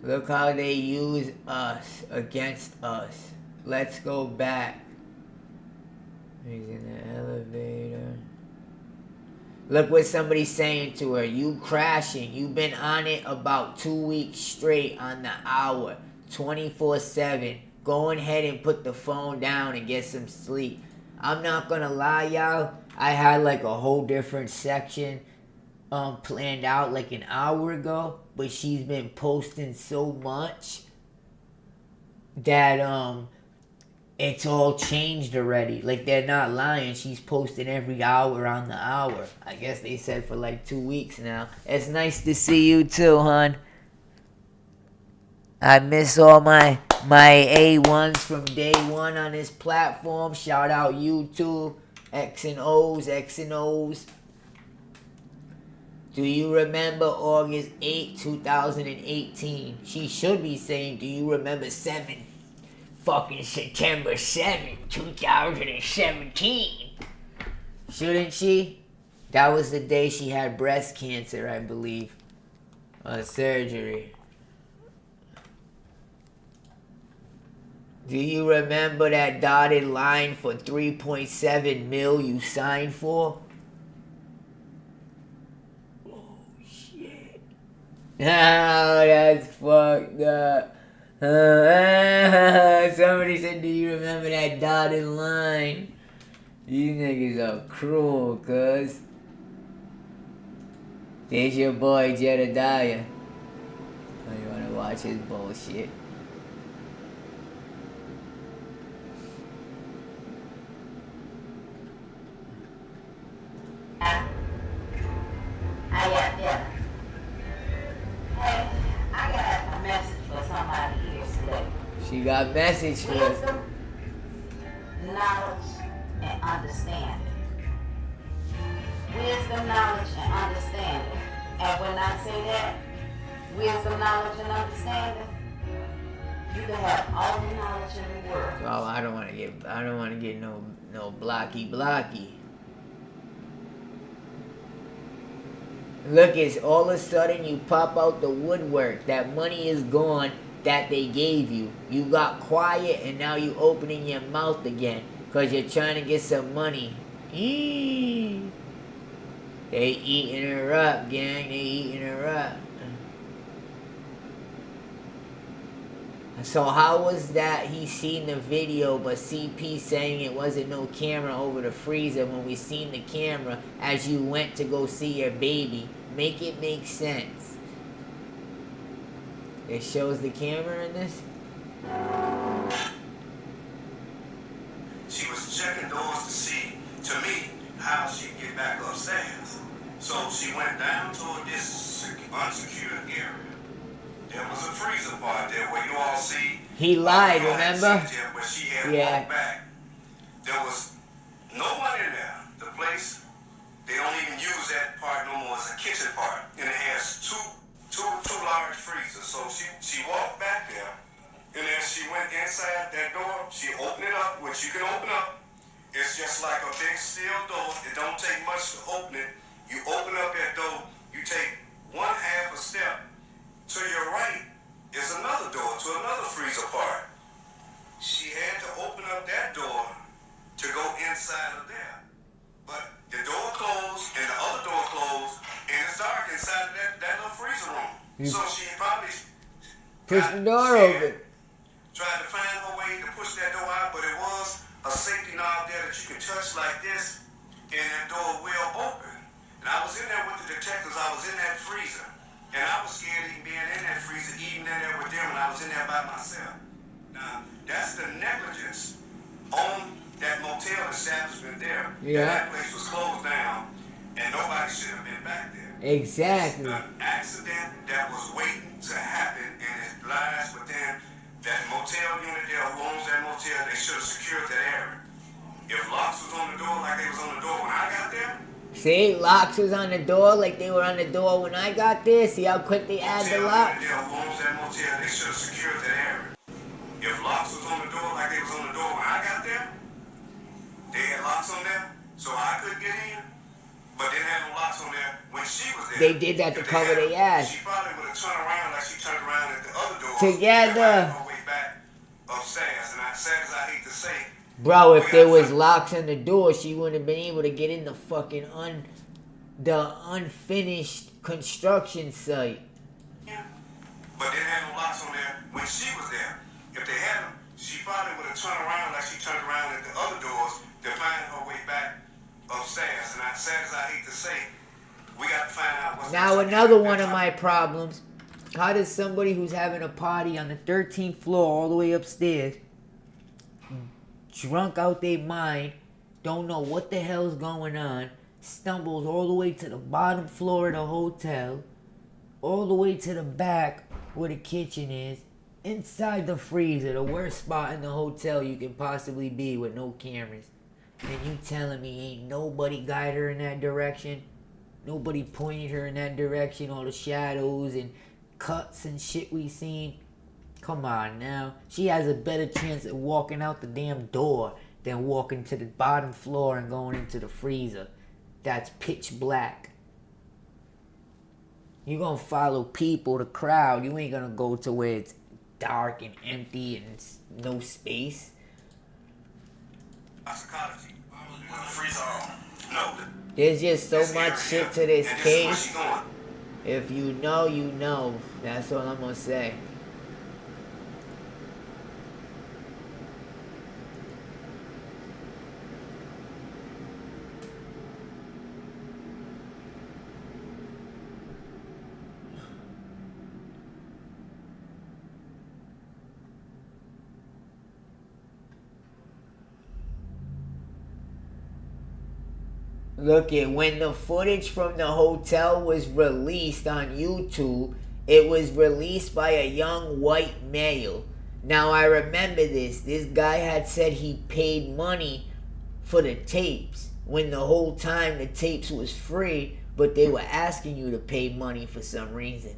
Look how they use us against us. Let's go back. He's in the elevator. Look what somebody's saying to her. You crashing. You've been on it about 2 weeks straight on the hour. 24/7. Go ahead and put the phone down and get some sleep. I'm not gonna lie, y'all. I had like a whole different section planned out like an hour ago, but she's been posting so much that it's all changed already. Like, they're not lying. She's posting every hour on the hour. I guess they said for like 2 weeks now. It's nice to see you too, hon. I miss all my My A1s from day one on this platform. Shout out YouTube. X and O's, X and O's. Do you remember August 8, 2018? She should be saying, do you remember fucking September 7, 2017? Shouldn't she? That was the day she had breast cancer, I believe. Surgery. Do you remember that dotted line for 3.7 mil you signed for? Oh, that's fucked up. Somebody said, do you remember that dotted line? You niggas are cruel, cuz. There's your boy, Jedediah. Oh, you wanna watch his bullshit? I got dinner. Hey, I got a message for somebody here today. She got message for us. Wisdom, knowledge, and understanding. Wisdom, knowledge, and understanding. And when I say that, wisdom, knowledge, and understanding, you can have all the knowledge in the world. Oh, I don't wanna get no blocky. Look, it's all of a sudden you pop out the woodwork. That money is gone that they gave you. You got quiet and now you opening your mouth again because you're trying to get some money. Eee. They eating her up, gang. They eating her up. So how was that he seen the video but CP saying it wasn't no camera over the freezer when we seen the camera as you went to go see your baby? Make it make sense. It shows the camera in this? She was checking doors to see, to me, how she'd get back upstairs. So she went down toward this unsecured area. There was a freezer part there where you all see. He lied, remember? Where she had Yeah. walked back. There was no one in there. The place, they don't even use that part no more as a kitchen part. And it has two large freezers. So she walked back there. And as she went inside that door, she opened it up, which you can open up. It's just like a big steel door. It don't take much to open it. You open up that door, you take one half a step. To your right is another door to another freezer part. She had to open up that door to go inside of there. But the door closed and the other door closed, and it's dark inside of that little freezer room. So she probably Push the door open. Tried to find her way to push that door out, but it was a safety knob there that you could touch like this, and that door will open. And I was in there with the detectives. I was in that freezer. And I was scared of being in that freezer, eating in there with them when I was in there by myself. Now, that's the negligence on that motel establishment there. Yeah. That place was closed down, and nobody should have been back there. Exactly. It's an accident that was waiting to happen, and it lies within that motel unit there. Who owns that motel? They should have secured that area. If locks was on the door like they was on the door when I got there, See, locks was on the door like they were on the door when I got there. See how quick they add the locks? Who owns that motel? They should have secured that area. If locks was on the door like they was on the door when I got there, they had locks on there, so I couldn't get in. But they had no locks on there when she was there. They did that to cover their ass. She probably would have turned around like she turned around at the other door. Together. On her way back upstairs. And as sad as I hate to say, Bro, if there was locks on the door, she wouldn't have been able to get in the fucking unfinished construction site. yeah. But they had no locks on there when she was there. If they had them, she probably would have turned around like she turned around at the other doors to find her way back upstairs. And as sad as I hate to say, we got to find out what's Now another one of my problems. How does somebody who's having a party on the 13th floor all the way upstairs, drunk out their mind, don't know what the hell's going on, stumbles all the way to the bottom floor of the hotel, all the way to the back where the kitchen is, Inside the freezer, the worst spot in the hotel you can possibly be with no cameras. And you telling me ain't nobody guide her in that direction? Nobody pointed her in that direction? All the shadows and cuts and shit we seen? Come on now. She has a better chance of walking out the damn door than walking to the bottom floor and going into the freezer. That's pitch black. You gonna follow people, the crowd. You ain't gonna go to where it's dark and empty and no space. Toxicology. When the freezer on. No. There's just so This much area, shit to this and this is case. where she going. If you know, you know. That's all I'm gonna say. Look at when the footage from the hotel was released on YouTube, it was released by a young white male. Now I remember this. This guy had said he paid money for the tapes when the whole time the tapes was free, but they were asking you to pay money for some reason.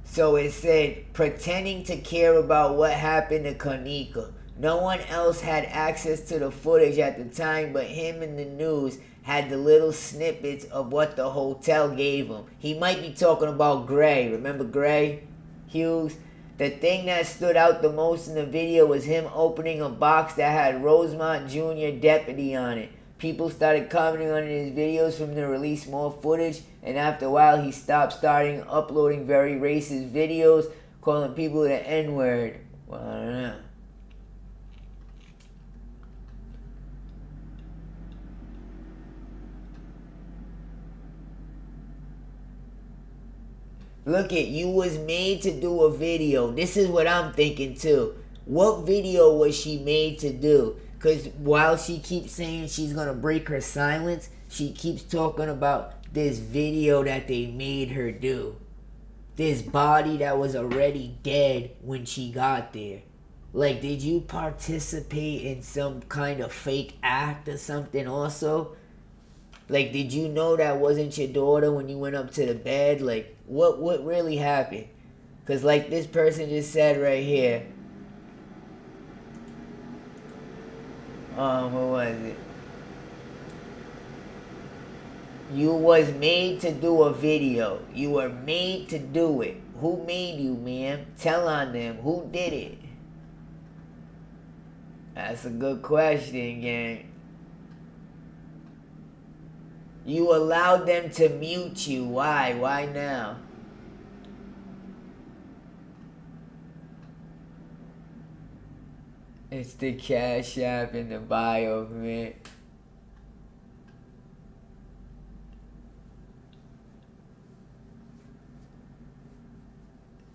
So it said, pretending to care about what happened to Kenneka. No one else had access to the footage at the time, but him and the news had the little snippets of what the hotel gave him. He might be talking about Gray. Remember Gray Hughes? The thing that stood out the most in the video was him opening a box that had Rosemont Jr. Deputy on it. People started commenting on his videos from to release more footage, and after a while he stopped uploading very racist videos, calling people the N-word. Well, I don't know. Look it, you was made to do a video. This is what I'm thinking too. What video was she made to do? Because while she keeps saying she's going to break her silence, she keeps talking about this video that they made her do. This body that was already dead when she got there. Like, did you participate in some kind of fake act or something also? Like, did you know that wasn't your daughter when you went up to the bed? Like, what really happened? Because, like this person just said right here. What was it? You was made to do a video. You were made to do it. Who made you, man? Tell on them. Who did it? That's a good question, gang. You allowed them to mute you. Why? Why now? It's the Cash App in the bio, man.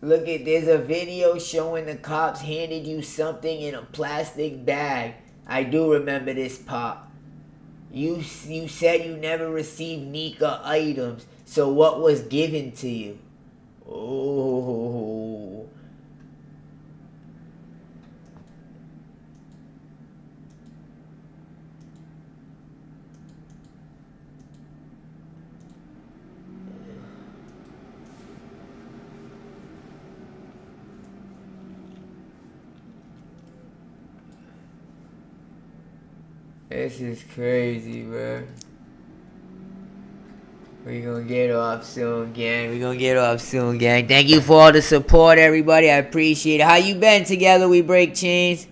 Look at, there's a video showing the cops handed you something in a plastic bag. I do remember this, Pop. You said you never received Nika items, so what was given to you? Oh. This is crazy, bro. We gonna get off soon, gang. We gonna get off soon, gang. Thank you for all the support, everybody. I appreciate it. How you been? Together we break chains.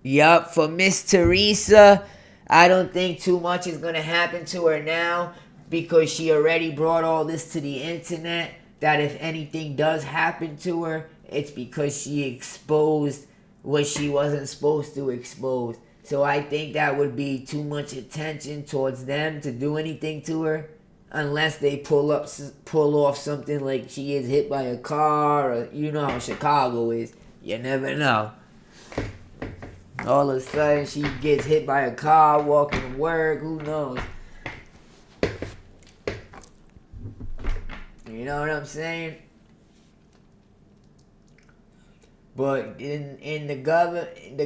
Yup, for Miss Teresa, I don't think too much is gonna happen to her now because she already brought all this to the internet. That if anything does happen to her, it's because she exposed what she wasn't supposed to expose. So I think that would be too much attention towards them to do anything to her, unless they pull off something like she is hit by a car, or you know how Chicago is. You never know. All of a sudden she gets hit by a car walking to work. Who knows? You know what I'm saying? But in the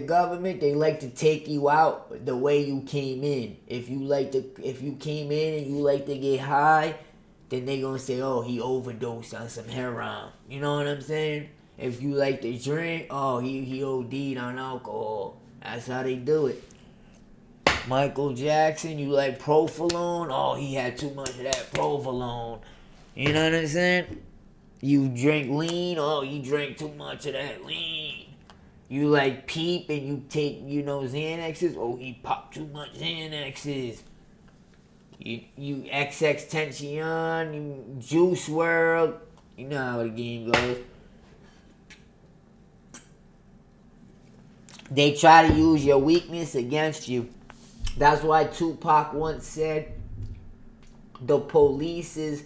government, they like to take you out the way you came in. If you came in and you like to get high, then they gonna say, oh, he overdosed on some heroin. You know what I'm saying? If you like to drink, oh, he OD'd on alcohol. That's how they do it. Michael Jackson, you like provolone? Oh, he had too much of that provolone. You know what I'm saying? You drink lean? Oh, you drank too much of that lean. You like peep and you take, Xanaxes? Oh, he popped too much Xanaxes. You XX Tension, you Juice World. You know how the game goes. They try to use your weakness against you. That's why Tupac once said, the police is,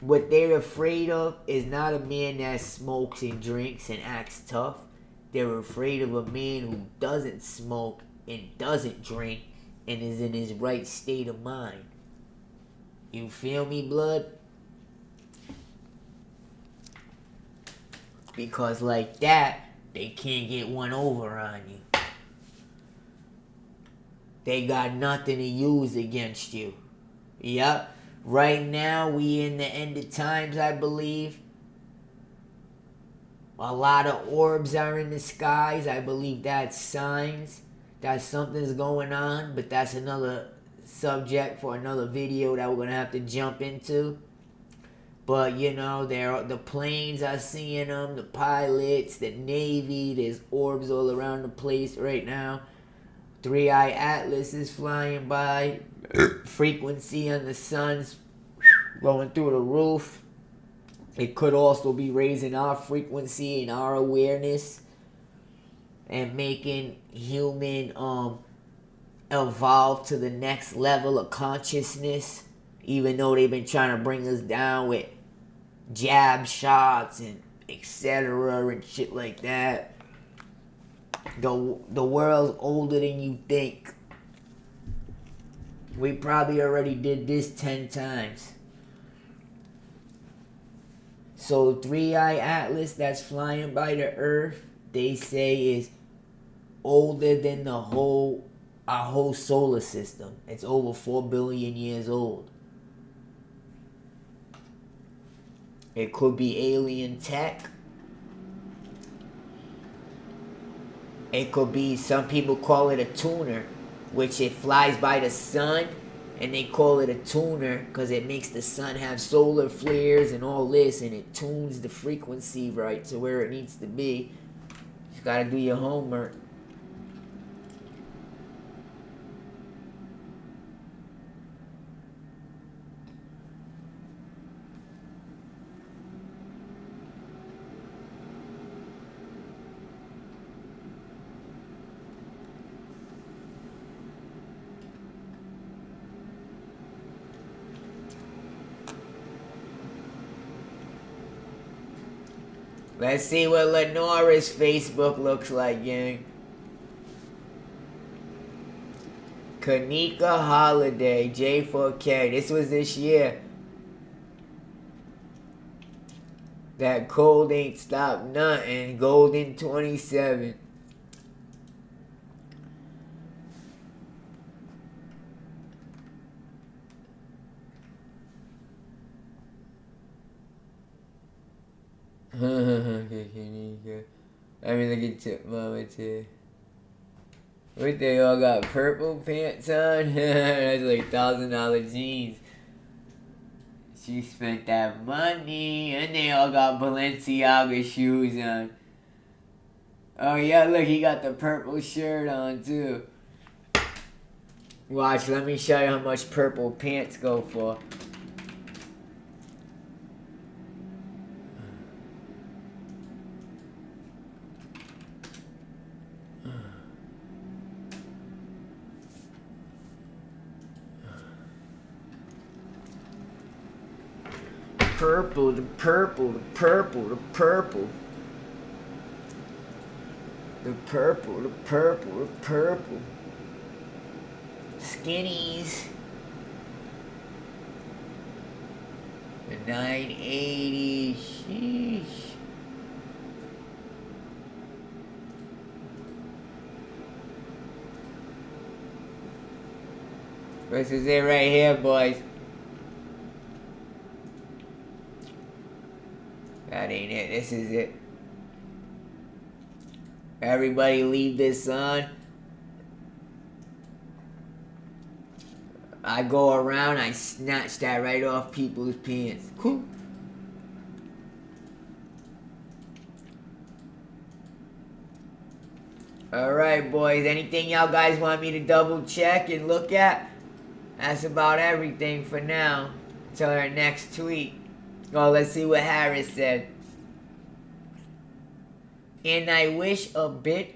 what they're afraid of is not a man that smokes and drinks and acts tough. They're afraid of a man who doesn't smoke and doesn't drink and is in his right state of mind. You feel me, blood? Because like that, they can't get one over on you. They got nothing to use against you. Yep. Right now, we in the end of times, I believe. A lot of orbs are in the skies. I believe that's signs that something's going on. But that's another subject for another video that we're going to have to jump into. But, the planes are seeing them. The pilots, the Navy. There's orbs all around the place right now. 3-Eye Atlas is flying by. Frequency on the sun's going through the roof. It could also be raising our frequency and our awareness and making human evolve to the next level of consciousness, even though they've been trying to bring us down with jab shots and etc. and shit like that. The world's older than you think. We probably already did this 10 times. So 3-Eye Atlas that's flying by the earth, they say is older than our whole solar system. It's over 4 billion years old. It could be alien tech. It could be, some people call it a tuner, which it flies by the sun, and they call it a tuner because it makes the sun have solar flares and all this, and it tunes the frequency right to where it needs to be. You gotta do your homework. Let's see what Lenora's Facebook looks like, gang. Kenneka Holiday, J4K. This was this year. That cold ain't stopped nothing. Golden 27. Okay, Kenneka. Let me look at Tip Mama too. What, they all got purple pants on? That's like $1,000 jeans. She spent that money, and they all got Balenciaga shoes on. Oh yeah, look, he got the purple shirt on too. Watch, let me show you how much purple pants go for. Purple, the purple, the purple, the purple. The purple, the purple, the purple. Skinnies. 980. Sheesh. This is it right here, boys. That ain't it. This is it. Everybody leave this on. I go around, I snatch that right off people's pants. Cool. Alright, boys. Anything y'all guys want me to double check and look at? That's about everything for now. Until our next tweet. Oh, let's see what Harris said. And I wish a bit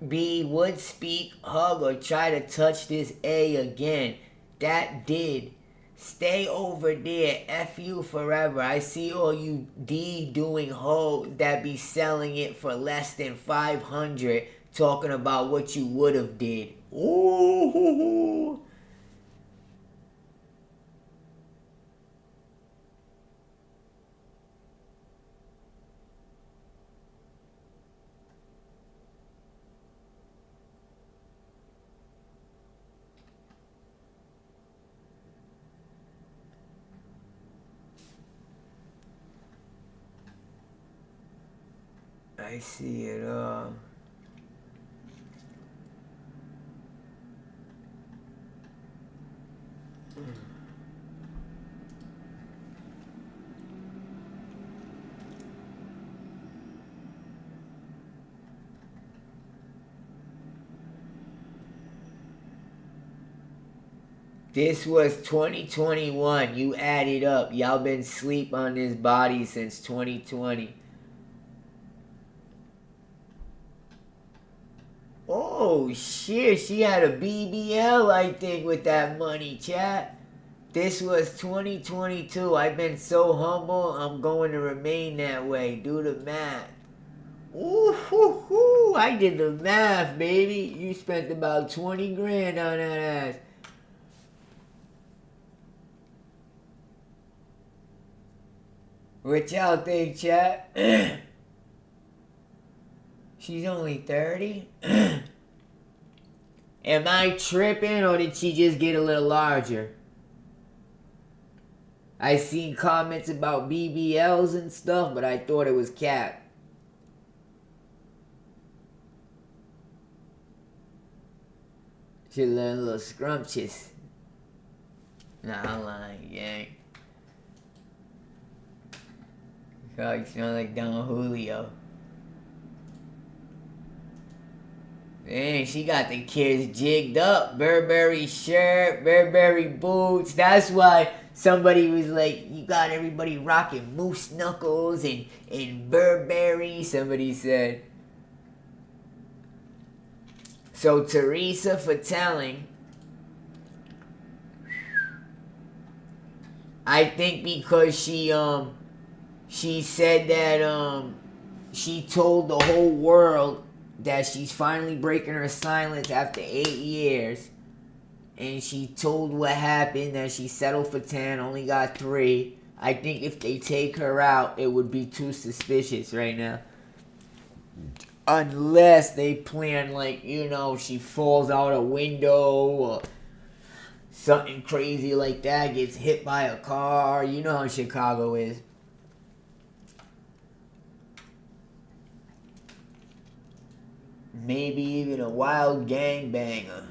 B would speak, hug, or try to touch this A again. That did. Stay over there. F you forever. I see all you D doing hoes that be selling it for less than 500, talking about what you would have did. Ooh. I see it all. This was 2021. You add it up. Y'all been sleep on this body since 2020. Oh shit, she had a BBL, I think, with that money, chat. This was 2022. I've been so humble, I'm going to remain that way. Do the math. Ooh, hoo, hoo. I did the math, baby. You spent about 20 grand on that ass. What y'all think, chat? She's only 30? Am I tripping, or did she just get a little larger? I seen comments about BBLs and stuff, but I thought it was cap. She a little scrumptious. Nah, I'm lying, gang. Oh, you smell like Don Julio. Dang, she got the kids jigged up. Burberry shirt, Burberry boots. That's why somebody was like, you got everybody rocking moose knuckles and Burberry, somebody said. So Teresa for telling. I think because she said that she told the whole world that she's finally breaking her silence after 8 years. And she told what happened, that she settled for 10, only got 3. I think if they take her out, it would be too suspicious right now. Unless they plan, like, you know, she falls out a window or something crazy like that, gets hit by a car. You know how Chicago is. Maybe even a wild gangbanger.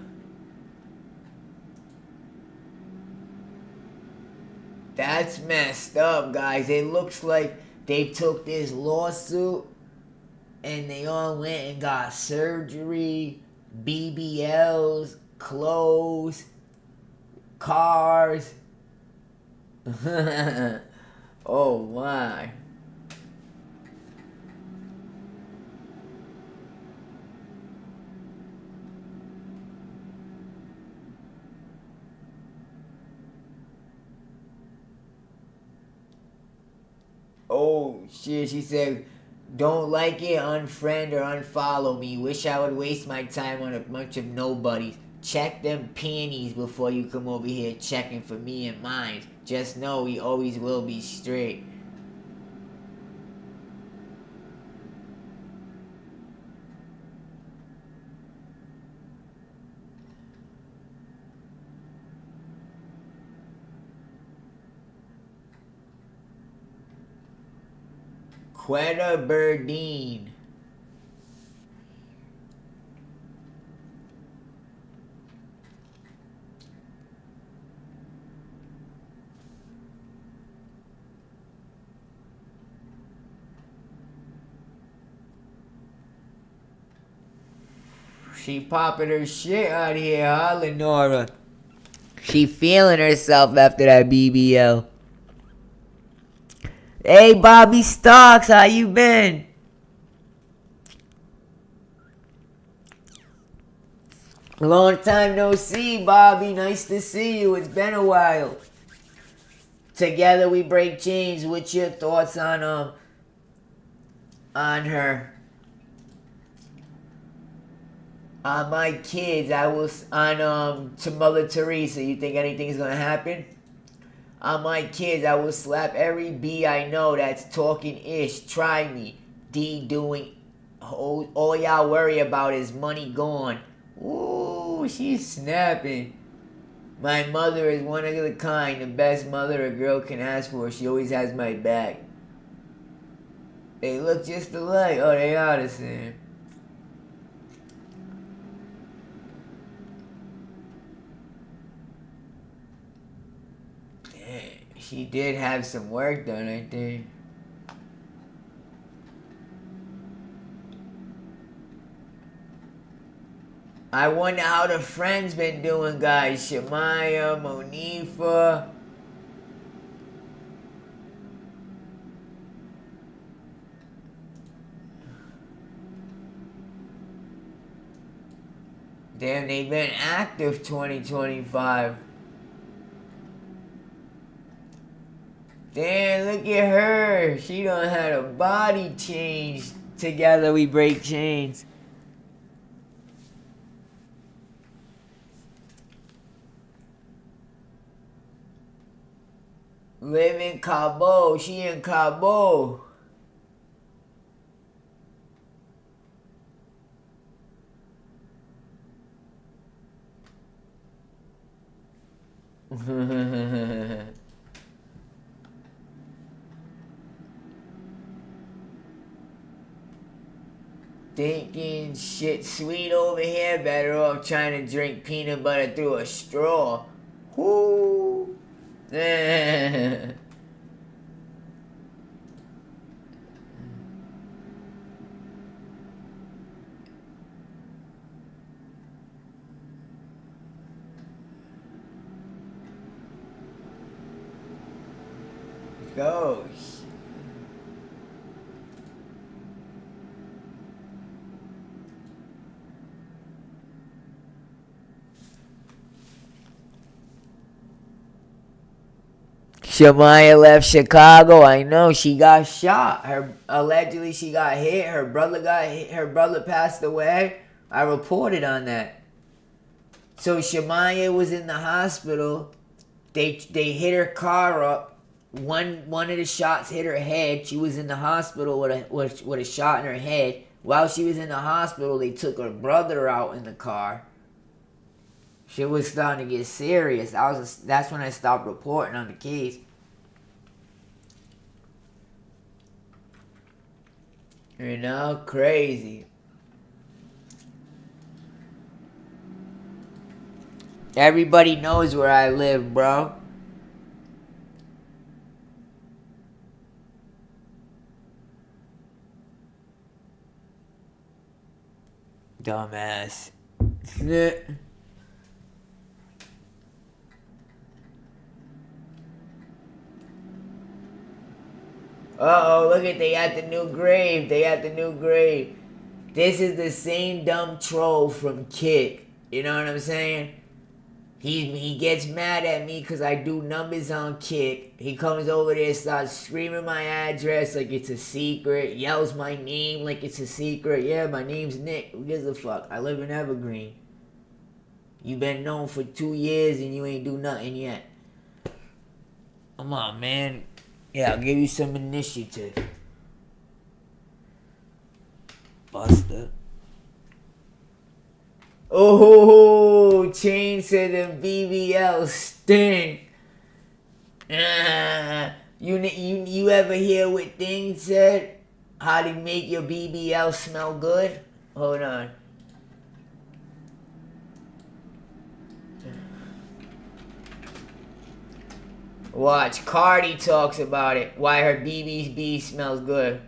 That's messed up, guys. It looks like they took this lawsuit and they all went and got surgery, BBLs, clothes, cars. Oh my. Oh shit, she said, don't like it, unfriend or unfollow me. Wish I would waste my time on a bunch of nobodies. check them panties before you come over here checking for me and mine. Just know we always will be straight. Quetta Burdine. She popping her shit out here, huh, Lenora? She feeling herself after that BBL. Hey, Bobby Stocks, how you been? Long time no see, Bobby. Nice to see you. It's been a while. Together we break chains. What's your thoughts on her? On my kids, I was on to Mother Teresa. You think anything's gonna happen? On my kids, I will slap every B I know that's talking ish. Try me. D doing. All y'all worry about is money gone. Ooh, she's snapping. My mother is one of the kind, the best mother a girl can ask for. She always has my back. They look just alike. Oh, they are the same. She did have some work done, I think. I wonder how the friends been doing, guys. Shemaya, Monifa. Damn, they've been active 2025. Damn, look at her. She done had a body change. Together we break chains. Live in Cabo. She in Cabo. Thinking shit sweet over here, better off trying to drink peanut butter through a straw. Whoo! Gosh. Shemaya left Chicago. I know she got shot. Allegedly she got hit. Her brother got hit. Her brother passed away. I reported on that. So Shemaya was in the hospital. They hit her car up. One of the shots hit her head. She was in the hospital with a shot in her head. While she was in the hospital, they took her brother out in the car. Shit was starting to get serious. That's when I stopped reporting on the case. You know, crazy. Everybody knows where I live, bro. Dumbass. Uh-oh, look at, they at the new grave. They at the new grave. This is the same dumb troll from Kick. You know what I'm saying? He gets mad at me because I do numbers on Kick. He comes over there, starts screaming my address like it's a secret. Yells my name like it's a secret. Yeah, my name's Nick. Who gives a fuck? I live in Evergreen. You been known for 2 years and you ain't do nothing yet. Come on, man. Yeah, I'll give you some initiative. Buster. Oh, change to the BBL stink. You ever hear what Thing said? How to make your BBL smell good? Hold on. Watch, Cardi talks about it. Why her BBB smells good.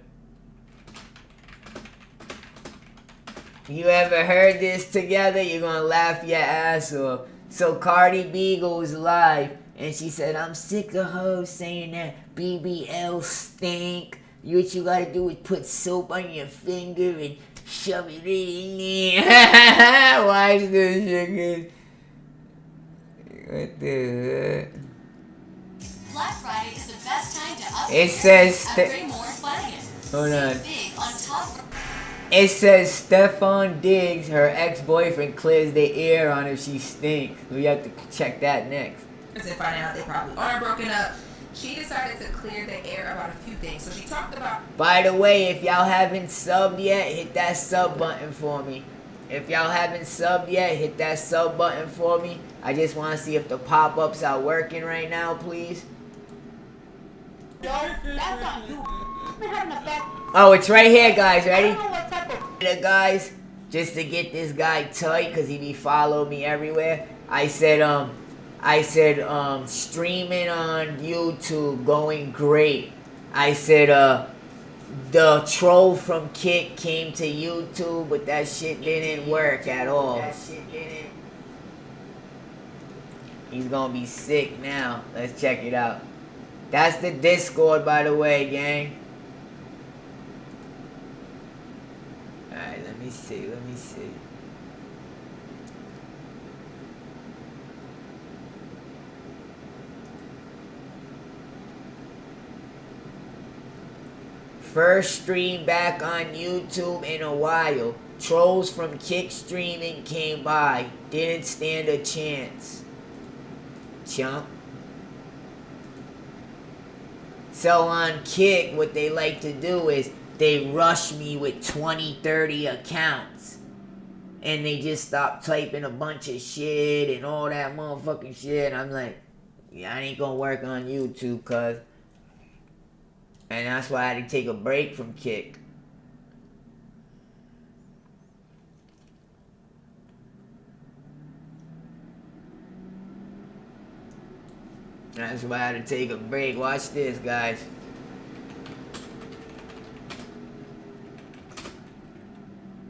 You ever heard this together? You're gonna laugh your ass off. So Cardi B goes live and she said, I'm sick of hoes saying that BBL stink. What you gotta do is put soap on your finger and shove it in there. Watch this shit. What the heck? Black Friday is the best time to upgrade. It says upgrade more fun. Hold on. Big on top. It says Stefan Diggs, her ex-boyfriend, clears the air on if she stinks. We have to check that next. And find out they probably are broken up. She decided to clear the air about a few things. So she talked about. By the way, if y'all haven't subbed yet, hit that sub button for me. If y'all haven't subbed yet, hit that sub button for me. I just want to see if the pop-ups are working right now, please. That's not you. I've been having a bad. Oh, it's right here, guys. Ready? I don't know what type of. Guys, just to get this guy tight, because he be following me everywhere. I said, streaming on YouTube, going great. I said, the troll from Kick came to YouTube, but that shit didn't work at all. He's gonna be sick now. Let's check it out. That's the Discord, by the way, gang. Alright, let me see. First stream back on YouTube in a while. Trolls from Kick Streaming came by. Didn't stand a chance. Chump. So on Kick, what they like to do is they rush me with 20, 30 accounts. And they just stop typing a bunch of shit and all that motherfucking shit. I'm like, yeah, I ain't gonna work on YouTube, cuz. And that's why I had to take a break from Kick. That's why I had to take a break. Watch this, guys.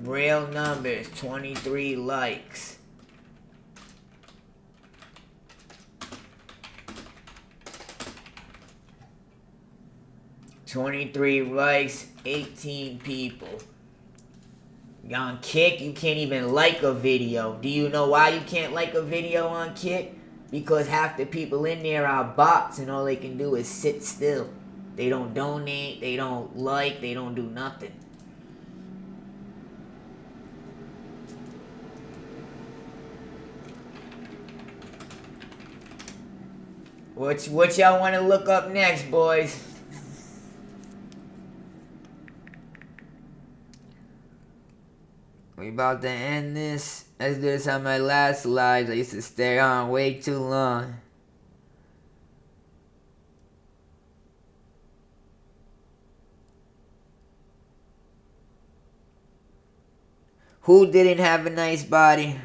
Real numbers, 23 likes. $23 likes, 18 people. On Kick, you can't even like a video. Do you know why you can't like a video on Kick? Because half the people in there are bots and all they can do is sit still. They don't donate, they don't like, they don't do nothing. What y'all want to look up next, boys? We about to end this. Let's do this on my last live. I used to stay on way too long. Who didn't have a nice body?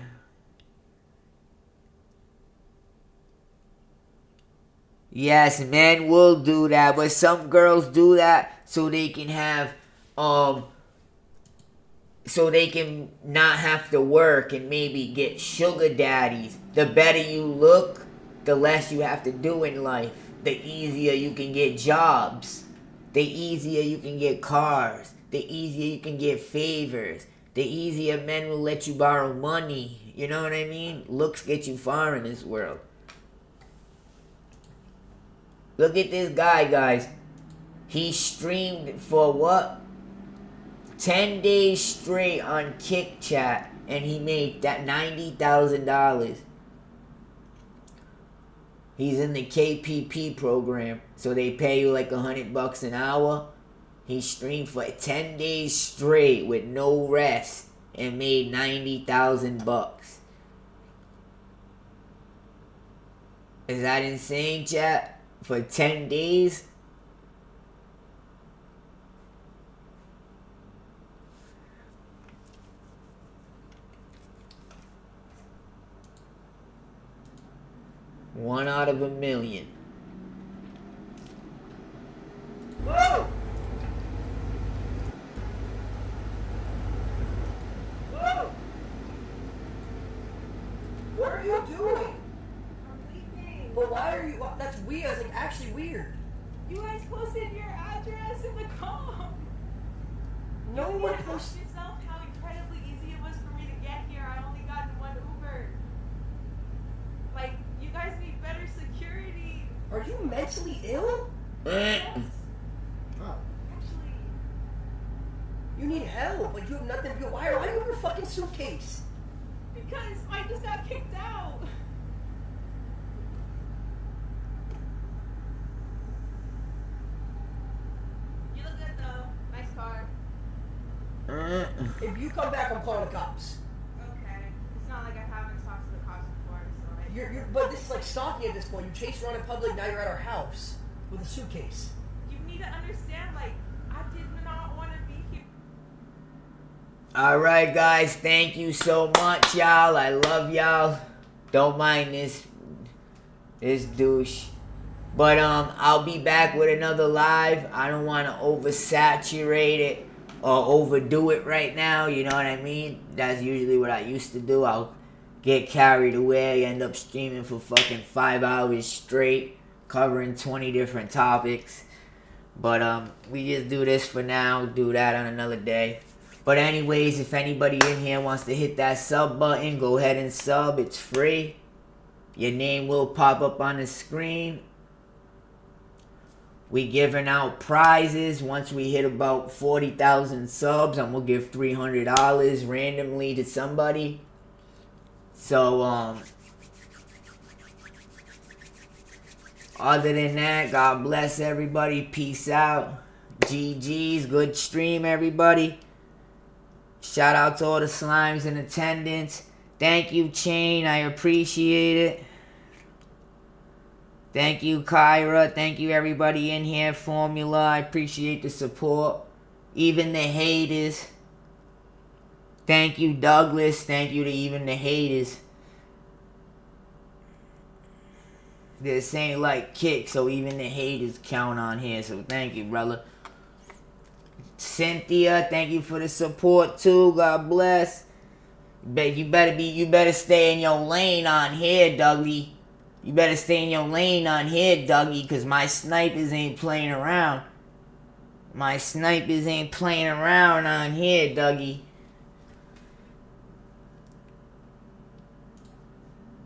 Yes, men will do that, but some girls do that so they can have, so they can not have to work and maybe get sugar daddies. The better you look, the less you have to do in life. The easier you can get jobs. The easier you can get cars. The easier you can get favors. The easier men will let you borrow money. You know what I mean? Looks get you far in this world. Look at this guy, guys. He streamed for what? 10 days straight on Kick Chat, and he made that $90,000. He's in the KPP program, so they pay you like $100 an hour. He streamed for 10 days straight with no rest and made $90,000. Is that insane, chat? For 10 days? One out of a million. Whoa! Whoa! What are you doing? I'm leaving. But why are you? That's weird. That's like actually weird. You guys posted your address in the com. No You one need to ask posted. yourself how incredibly easy it was for me to get here. I only got in one Uber. Like, you guys need better security. Are you mentally ill? Yes. Oh. Actually, You need help. Like you have nothing. Why are you in your fucking suitcase? because I just got kicked out. You look good though. Nice car. If you come back, I'm calling the cops. Okay. It's not like I haven't talked to the cops before, so But this is like stalking at this point. You chased around in public. Now you're at our house with a suitcase. you need to understand, like, I did not want to be here. Alright, guys. Thank you so much, y'all. I love y'all. Don't mind this douche. But I'll be back with another live. I don't want to oversaturate it or overdo it right now. You know what I mean? That's usually what I used to do. I'll get carried away, end up streaming for fucking 5 hours straight, covering 20 different topics. But we just do this for now. Do that on another day. But anyways, if anybody in here wants to hit that sub button, go ahead and sub. It's free. Your name will pop up on the screen. We giving out prizes. Once we hit about 40,000 subs, I'm gonna give $300 randomly to somebody. So other than that, God bless everybody. Peace out. GG's. Good stream, everybody. Shout out to all the slimes in attendance. Thank you, Chain. I appreciate it. Thank you, Kyra. Thank you, everybody in here. Formula. I appreciate the support. Even the haters. Thank you, Douglas. Thank you to even the haters. This ain't like kick, so even the haters count on here. So thank you, brother. Cynthia, thank you for the support too. God bless. You better stay in your lane on here, Dougie. You better stay in your lane on here, Dougie, cause my snipers ain't playing around. My snipers ain't playing around on here, Dougie.